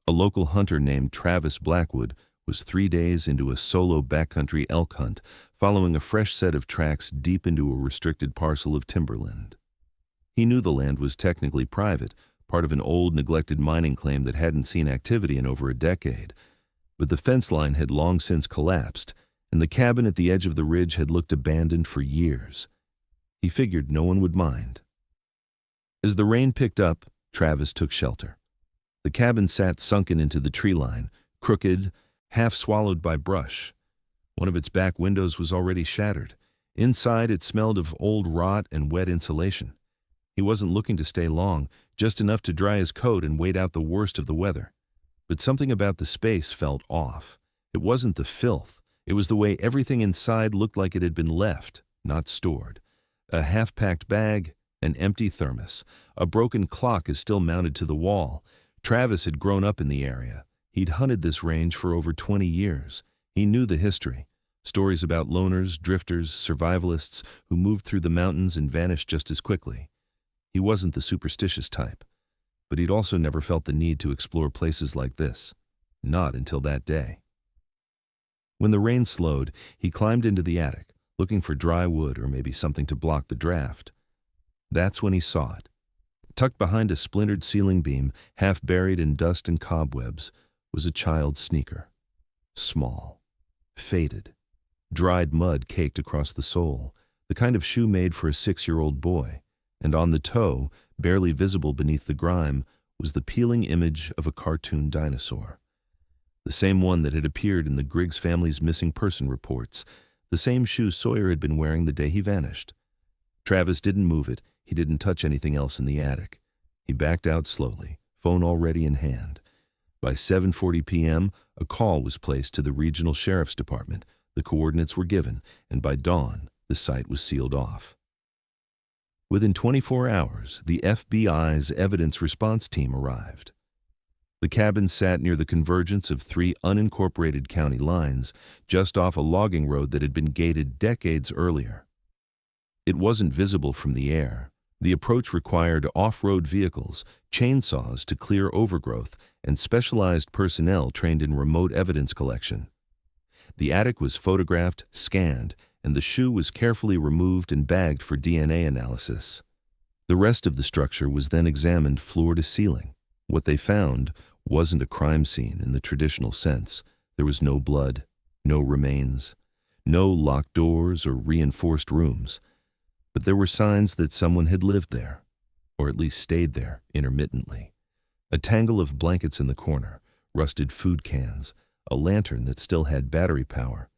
A local hunter named Travis Blackwood was 3 days into a solo backcountry elk hunt, following a fresh set of tracks deep into a restricted parcel of timberland. He knew the land was technically private, part of an old, neglected mining claim that hadn't seen activity in over a decade, but the fence line had long since collapsed, and the cabin at the edge of the ridge had looked abandoned for years. He figured no one would mind. As the rain picked up, Travis took shelter. The cabin sat sunken into the tree line, crooked, half swallowed by brush. One of its back windows was already shattered. Inside, it smelled of old rot and wet insulation. He wasn't looking to stay long, just enough to dry his coat and wait out the worst of the weather. But something about the space felt off. It wasn't the filth. It was the way everything inside looked like it had been left, not stored. A half-packed bag, an empty thermos. A broken clock is still mounted to the wall. Travis had grown up in the area. He'd hunted this range for over 20 years. He knew the history. Stories about loners, drifters, survivalists who moved through the mountains and vanished just as quickly. He wasn't the superstitious type, but he'd also never felt the need to explore places like this. Not until that day. When the rain slowed, he climbed into the attic, looking for dry wood or maybe something to block the draft. That's when he saw it. Tucked behind a splintered ceiling beam, half buried in dust and cobwebs, was a child's sneaker. Small, faded, dried mud caked across the sole, the kind of shoe made for a 6-year-old boy, and on the toe, barely visible beneath the grime, was the peeling image of a cartoon dinosaur. The same one that had appeared in the Griggs family's missing person reports, the same shoe Sawyer had been wearing the day he vanished. Travis didn't move it. He didn't touch anything else in the attic. He backed out slowly, phone already in hand. By 7:40 p.m., a call was placed to the regional sheriff's department. The coordinates were given, and by dawn, the site was sealed off. Within 24 hours, the FBI's evidence response team arrived. The cabin sat near the convergence of 3 unincorporated county lines, just off a logging road that had been gated decades earlier. It wasn't visible from the air. The approach required off-road vehicles, chainsaws to clear overgrowth, and specialized personnel trained in remote evidence collection. The attic was photographed, scanned, and the shoe was carefully removed and bagged for DNA analysis. The rest of the structure was then examined floor to ceiling. What they found wasn't a crime scene in the traditional sense. There was no blood, no remains, no locked doors or reinforced rooms. But there were signs that someone had lived there, or at least stayed there intermittently. A tangle of blankets in the corner, rusted food cans, a lantern that still had battery power.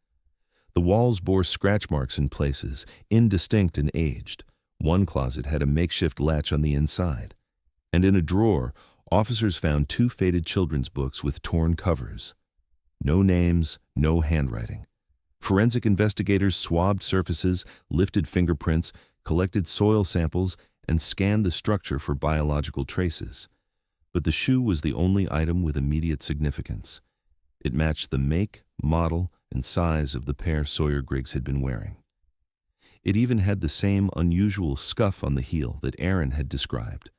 The walls bore scratch marks in places, indistinct and aged. One closet had a makeshift latch on the inside. And in a drawer, officers found 2 faded children's books with torn covers. No names, no handwriting. Forensic investigators swabbed surfaces, lifted fingerprints, collected soil samples, and scanned the structure for biological traces. But the shoe was the only item with immediate significance. It matched the make, model, and size of the pair Sawyer Griggs had been wearing. It even had the same unusual scuff on the heel that Aaron had described.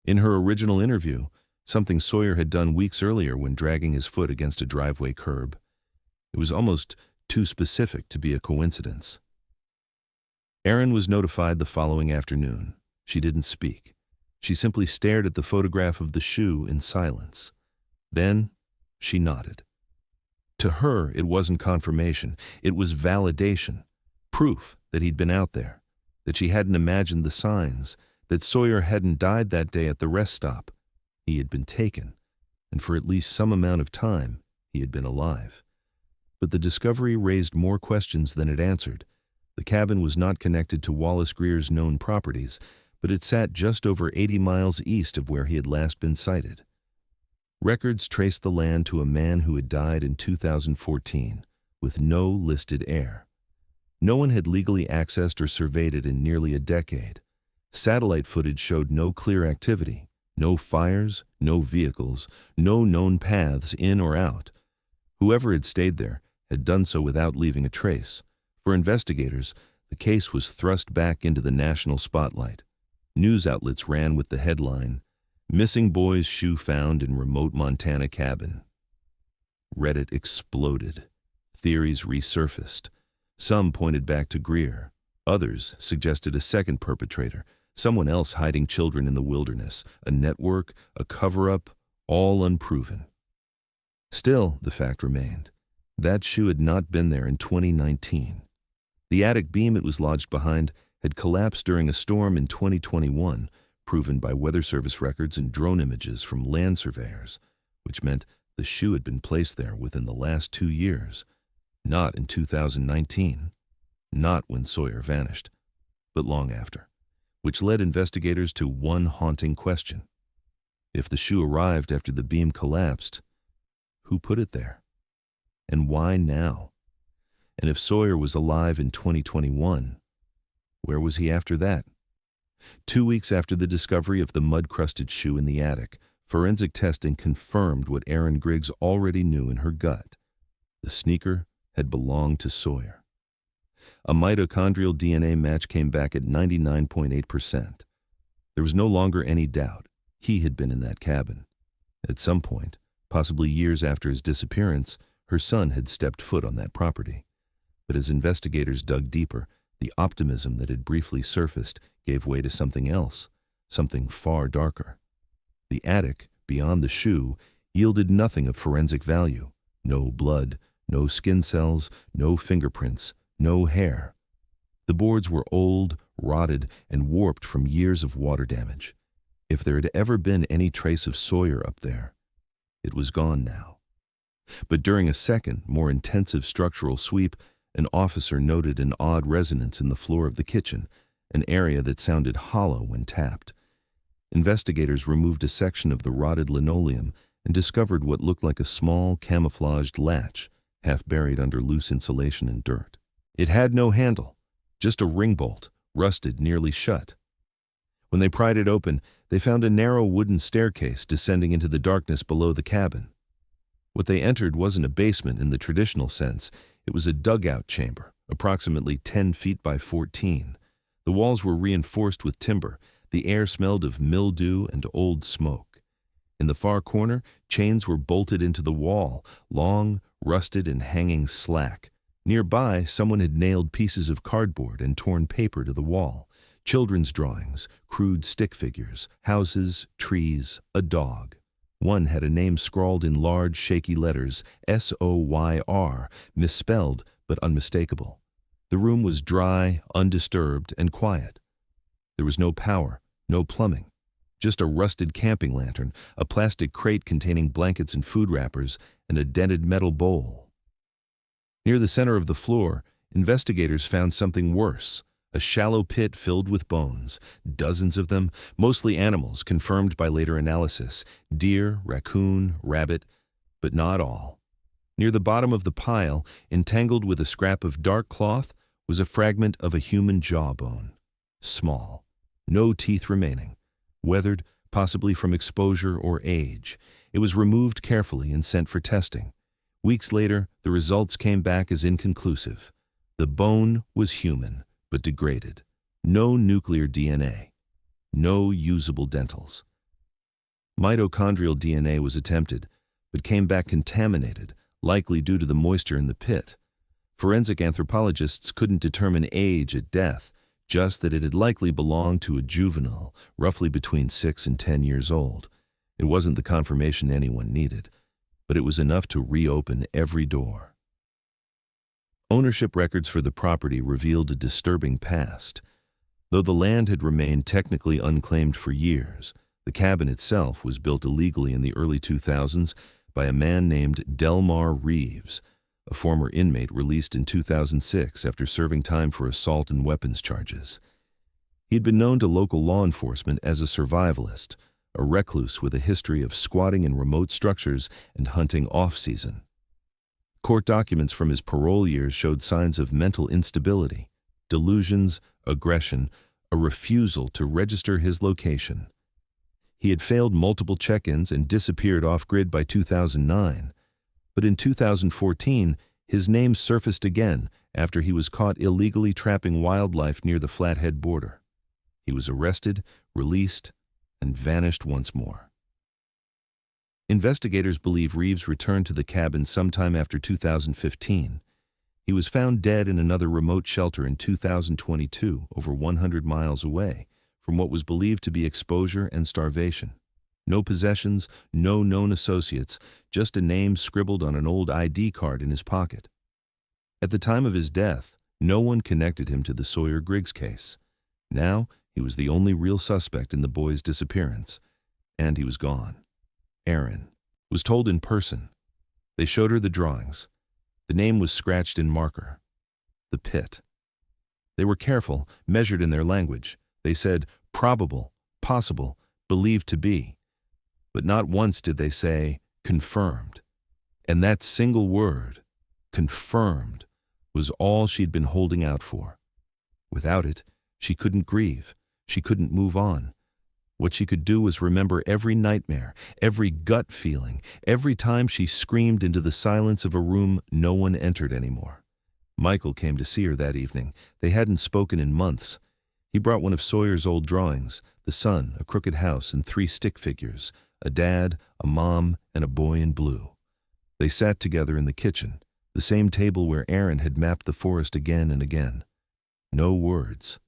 In her original interview, something Sawyer had done weeks earlier when dragging his foot against a driveway curb. It was almost too specific to be a coincidence. Aaron was notified the following afternoon. She didn't speak. She simply stared at the photograph of the shoe in silence. Then, she nodded. To her, it wasn't confirmation. It was validation. Proof that he'd been out there. That she hadn't imagined the signs. That Sawyer hadn't died that day at the rest stop. He had been taken. And for at least some amount of time, he had been alive. But the discovery raised more questions than it answered. The cabin was not connected to Wallace Greer's known properties, but it sat just over 80 miles east of where he had last been sighted. Records traced the land to a man who had died in 2014, with no listed heir. No one had legally accessed or surveyed it in nearly a decade. Satellite footage showed no clear activity, no fires, no vehicles, no known paths in or out. Whoever had stayed there had done so without leaving a trace. For investigators, the case was thrust back into the national spotlight. News outlets ran with the headline, "Missing Boy's Shoe Found in Remote Montana Cabin." Reddit exploded. Theories resurfaced. Some pointed back to Greer. Others suggested a second perpetrator, someone else hiding children in the wilderness, a network, a cover-up, all unproven. Still, the fact remained. That shoe had not been there in 2019. The attic beam it was lodged behind had collapsed during a storm in 2021, proven by Weather Service records and drone images from land surveyors, which meant the shoe had been placed there within the last 2 years, not in 2019, not when Sawyer vanished, but long after, which led investigators to one haunting question. If the shoe arrived after the beam collapsed, who put it there? And why now? And if Sawyer was alive in 2021, where was he after that? 2 weeks after the discovery of the mud-crusted shoe in the attic, forensic testing confirmed what Erin Griggs already knew in her gut. The sneaker had belonged to Sawyer. A mitochondrial DNA match came back at 99.8%. There was no longer any doubt he had been in that cabin. At some point, possibly years after his disappearance, her son had stepped foot on that property. But as investigators dug deeper, the optimism that had briefly surfaced gave way to something else, something far darker. The attic, beyond the shoe, yielded nothing of forensic value. No blood, no skin cells, no fingerprints, no hair. The boards were old, rotted, and warped from years of water damage. If there had ever been any trace of Sawyer up there, it was gone now. But during a second, more intensive structural sweep, an officer noted an odd resonance in the floor of the kitchen, an area that sounded hollow when tapped. Investigators removed a section of the rotted linoleum and discovered what looked like a small, camouflaged latch, half buried under loose insulation and dirt. It had no handle, just a ring bolt, rusted nearly shut. When they pried it open, they found a narrow wooden staircase descending into the darkness below the cabin. What they entered wasn't a basement in the traditional sense. It was a dugout chamber, approximately 10 feet by 14. The walls were reinforced with timber. The air smelled of mildew and old smoke. In the far corner, chains were bolted into the wall, long, rusted, and hanging slack. Nearby, someone had nailed pieces of cardboard and torn paper to the wall. Children's drawings, crude stick figures, houses, trees, a dog. One had a name scrawled in large, shaky letters, S-O-Y-R, misspelled but unmistakable. The room was dry, undisturbed, and quiet. There was no power, no plumbing, just a rusted camping lantern, a plastic crate containing blankets and food wrappers, and a dented metal bowl. Near the center of the floor, investigators found something worse. A shallow pit filled with bones, dozens of them, mostly animals, confirmed by later analysis, deer, raccoon, rabbit, but not all. Near the bottom of the pile, entangled with a scrap of dark cloth, was a fragment of a human jawbone. Small, no teeth remaining, weathered, possibly from exposure or age. It was removed carefully and sent for testing. Weeks later, the results came back as inconclusive. The bone was human, but degraded. No nuclear DNA. No usable dentals. Mitochondrial DNA was attempted, but came back contaminated, likely due to the moisture in the pit. Forensic anthropologists couldn't determine age at death, just that it had likely belonged to a juvenile, roughly between 6 and 10 years old. It wasn't the confirmation anyone needed, but it was enough to reopen every door. Ownership records for the property revealed a disturbing past. Though the land had remained technically unclaimed for years, the cabin itself was built illegally in the early 2000s by a man named Delmar Reeves, a former inmate released in 2006 after serving time for assault and weapons charges. He had been known to local law enforcement as a survivalist, a recluse with a history of squatting in remote structures and hunting off-season. Court documents from his parole years showed signs of mental instability, delusions, aggression, a refusal to register his location. He had failed multiple check-ins and disappeared off-grid by 2009, but in 2014, his name surfaced again after he was caught illegally trapping wildlife near the Flathead border. He was arrested, released, and vanished once more. Investigators believe Reeves returned to the cabin sometime after 2015. He was found dead in another remote shelter in 2022, over 100 miles away, from what was believed to be exposure and starvation. No possessions, no known associates, just a name scribbled on an old ID card in his pocket. At the time of his death, no one connected him to the Sawyer Griggs case. Now, he was the only real suspect in the boy's disappearance, and he was gone. Erin was told in person. They showed her the drawings. The name was scratched in marker. The pit. They were careful, measured in their language. They said, probable, possible, believed to be. But not once did they say, confirmed. And that single word, confirmed, was all she'd been holding out for. Without it, she couldn't grieve. She couldn't move on. What she could do was remember every nightmare, every gut feeling, every time she screamed into the silence of a room no one entered anymore. Michael came to see her that evening. They hadn't spoken in months. He brought one of Sawyer's old drawings, the sun, a crooked house, and 3 stick figures, a dad, a mom, and a boy in blue. They sat together in the kitchen, the same table where Erin had mapped the forest again and again. No words,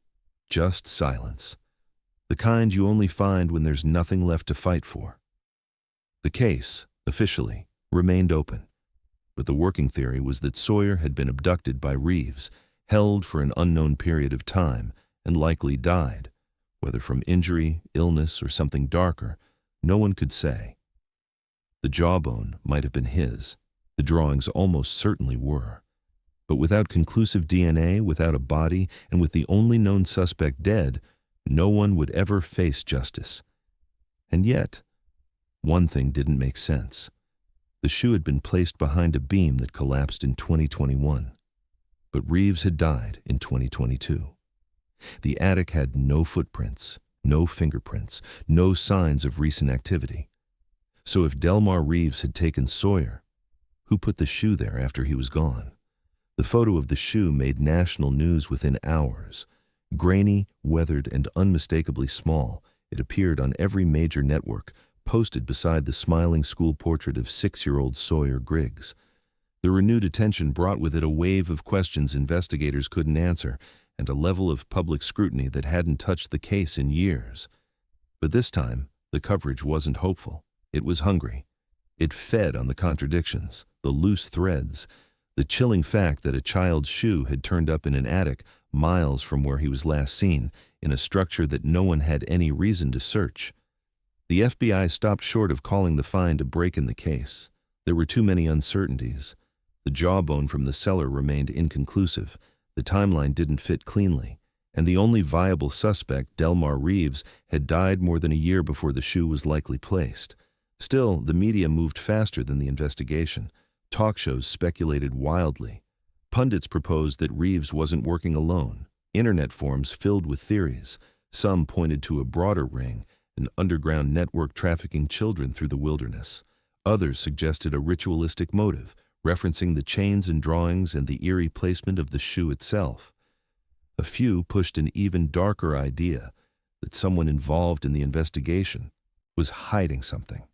just silence. The kind you only find when there's nothing left to fight for. The case, officially, remained open, but the working theory was that Sawyer had been abducted by Reeves, held for an unknown period of time, and likely died, whether from injury, illness, or something darker, no one could say. The jawbone might have been his. The drawings almost certainly were. But without conclusive DNA, without a body, and with the only known suspect dead, no one would ever face justice. And yet, one thing didn't make sense. The shoe had been placed behind a beam that collapsed in 2021. But Reeves had died in 2022. The attic had no footprints, no fingerprints, no signs of recent activity. So if Delmar Reeves had taken Sawyer, who put the shoe there after he was gone? The photo of the shoe made national news within hours. Grainy, weathered, and unmistakably small, it appeared on every major network, posted beside the smiling school portrait of 6-year-old Sawyer Griggs. The renewed attention brought with it a wave of questions investigators couldn't answer, and a level of public scrutiny that hadn't touched the case in years. But this time, the coverage wasn't hopeful. It was hungry. It fed on the contradictions, the loose threads, the chilling fact that a child's shoe had turned up in an attic miles from where he was last seen, in a structure that no one had any reason to search. The FBI stopped short of calling the find a break in the case. There were too many uncertainties. The jawbone from the cellar remained inconclusive. The timeline didn't fit cleanly. And the only viable suspect, Delmar Reeves, had died more than a year before the shoe was likely placed. Still, the media moved faster than the investigation. Talk shows speculated wildly. Pundits proposed that Reeves wasn't working alone. Internet forums filled with theories. Some pointed to a broader ring, an underground network trafficking children through the wilderness. Others suggested a ritualistic motive, referencing the chains and drawings and the eerie placement of the shoe itself. A few pushed an even darker idea, that someone involved in the investigation was hiding something.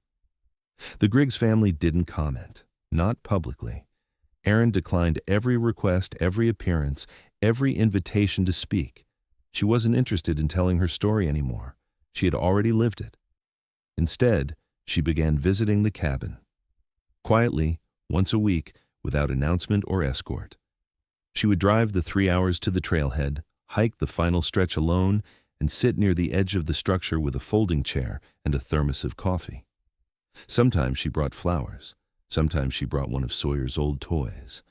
The Griggs family didn't comment, not publicly. Erin declined every request, every appearance, every invitation to speak. She wasn't interested in telling her story anymore. She had already lived it. Instead, she began visiting the cabin. Quietly, once a week, without announcement or escort. She would drive the 3 hours to the trailhead, hike the final stretch alone, and sit near the edge of the structure with a folding chair and a thermos of coffee. Sometimes she brought flowers. Sometimes she brought one of Sawyer's old toys.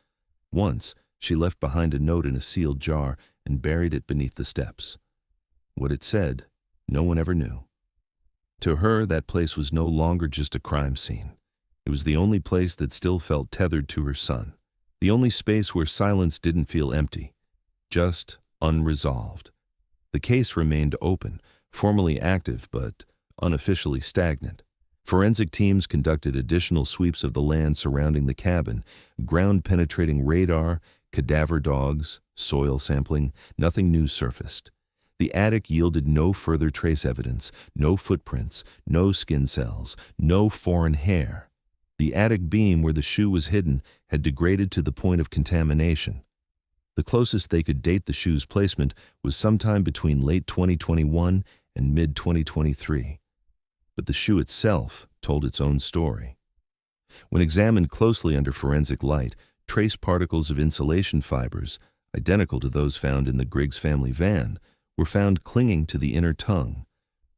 Once, she left behind a note in a sealed jar and buried it beneath the steps. What it said, no one ever knew. To her, that place was no longer just a crime scene. It was the only place that still felt tethered to her son. The only space where silence didn't feel empty, just unresolved. The case remained open, formally active, but unofficially stagnant. Forensic teams conducted additional sweeps of the land surrounding the cabin, ground-penetrating radar, cadaver dogs, soil sampling. Nothing new surfaced. The attic yielded no further trace evidence, no footprints, no skin cells, no foreign hair. The attic beam where the shoe was hidden had degraded to the point of contamination. The closest they could date the shoe's placement was sometime between late 2021 and mid-2023. but the shoe itself told its own story. When examined closely under forensic light, trace particles of insulation fibers, identical to those found in the Griggs family van, were found clinging to the inner tongue,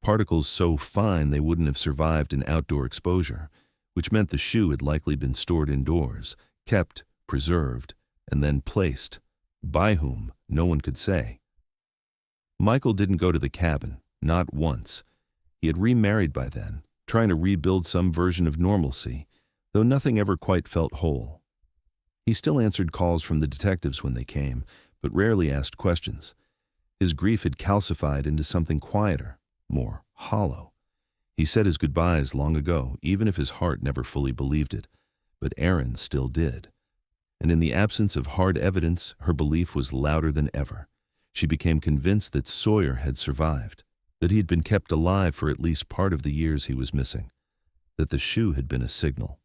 particles so fine they wouldn't have survived an outdoor exposure, which meant the shoe had likely been stored indoors, kept, preserved, and then placed. By whom, no one could say. Michael didn't go to the cabin, not once. He had remarried by then, trying to rebuild some version of normalcy, though nothing ever quite felt whole. He still answered calls from the detectives when they came, but rarely asked questions. His grief had calcified into something quieter, more hollow. He said his goodbyes long ago, even if his heart never fully believed it, but Erin still did. And in the absence of hard evidence, her belief was louder than ever. She became convinced that Sawyer had survived, that he had been kept alive for at least part of the years he was missing, that the shoe had been a signal,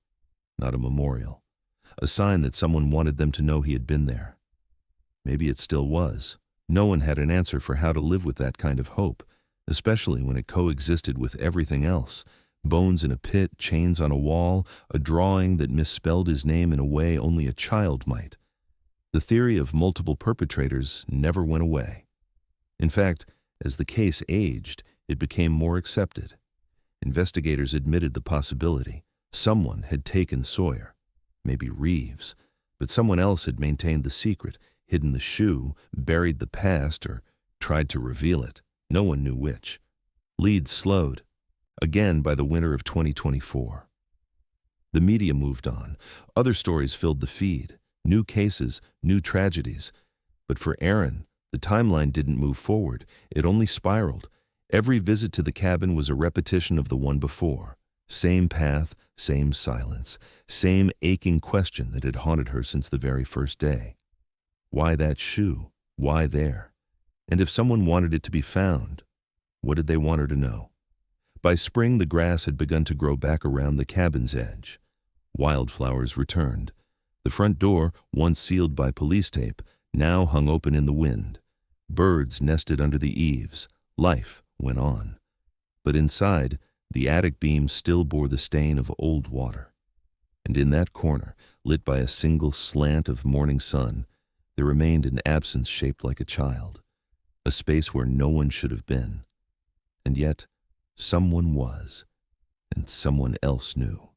not a memorial, a sign that someone wanted them to know he had been there. Maybe it still was. No one had an answer for how to live with that kind of hope, especially when it coexisted with everything else. Bones in a pit, chains on a wall, a drawing that misspelled his name in a way only a child might. The theory of multiple perpetrators never went away. In fact, as the case aged, it became more accepted. Investigators admitted the possibility. Someone had taken Sawyer, maybe Reeves, but someone else had maintained the secret, hidden the shoe, buried the past, or tried to reveal it. No one knew which. Leads slowed, again by the winter of 2024. The media moved on. Other stories filled the feed. New cases, new tragedies. But for Erin, the timeline didn't move forward. It only spiraled. Every visit to the cabin was a repetition of the one before. Same path, same silence, same aching question that had haunted her since the very first day. Why that shoe? Why there? And if someone wanted it to be found, what did they want her to know? By spring, the grass had begun to grow back around the cabin's edge. Wildflowers returned. The front door, once sealed by police tape, now hung open in the wind. Birds nested under the eaves. Life went on. But inside, the attic beam still bore the stain of old water. And in that corner, lit by a single slant of morning sun, there remained an absence shaped like a child, a space where no one should have been. And yet, someone was, and someone else knew.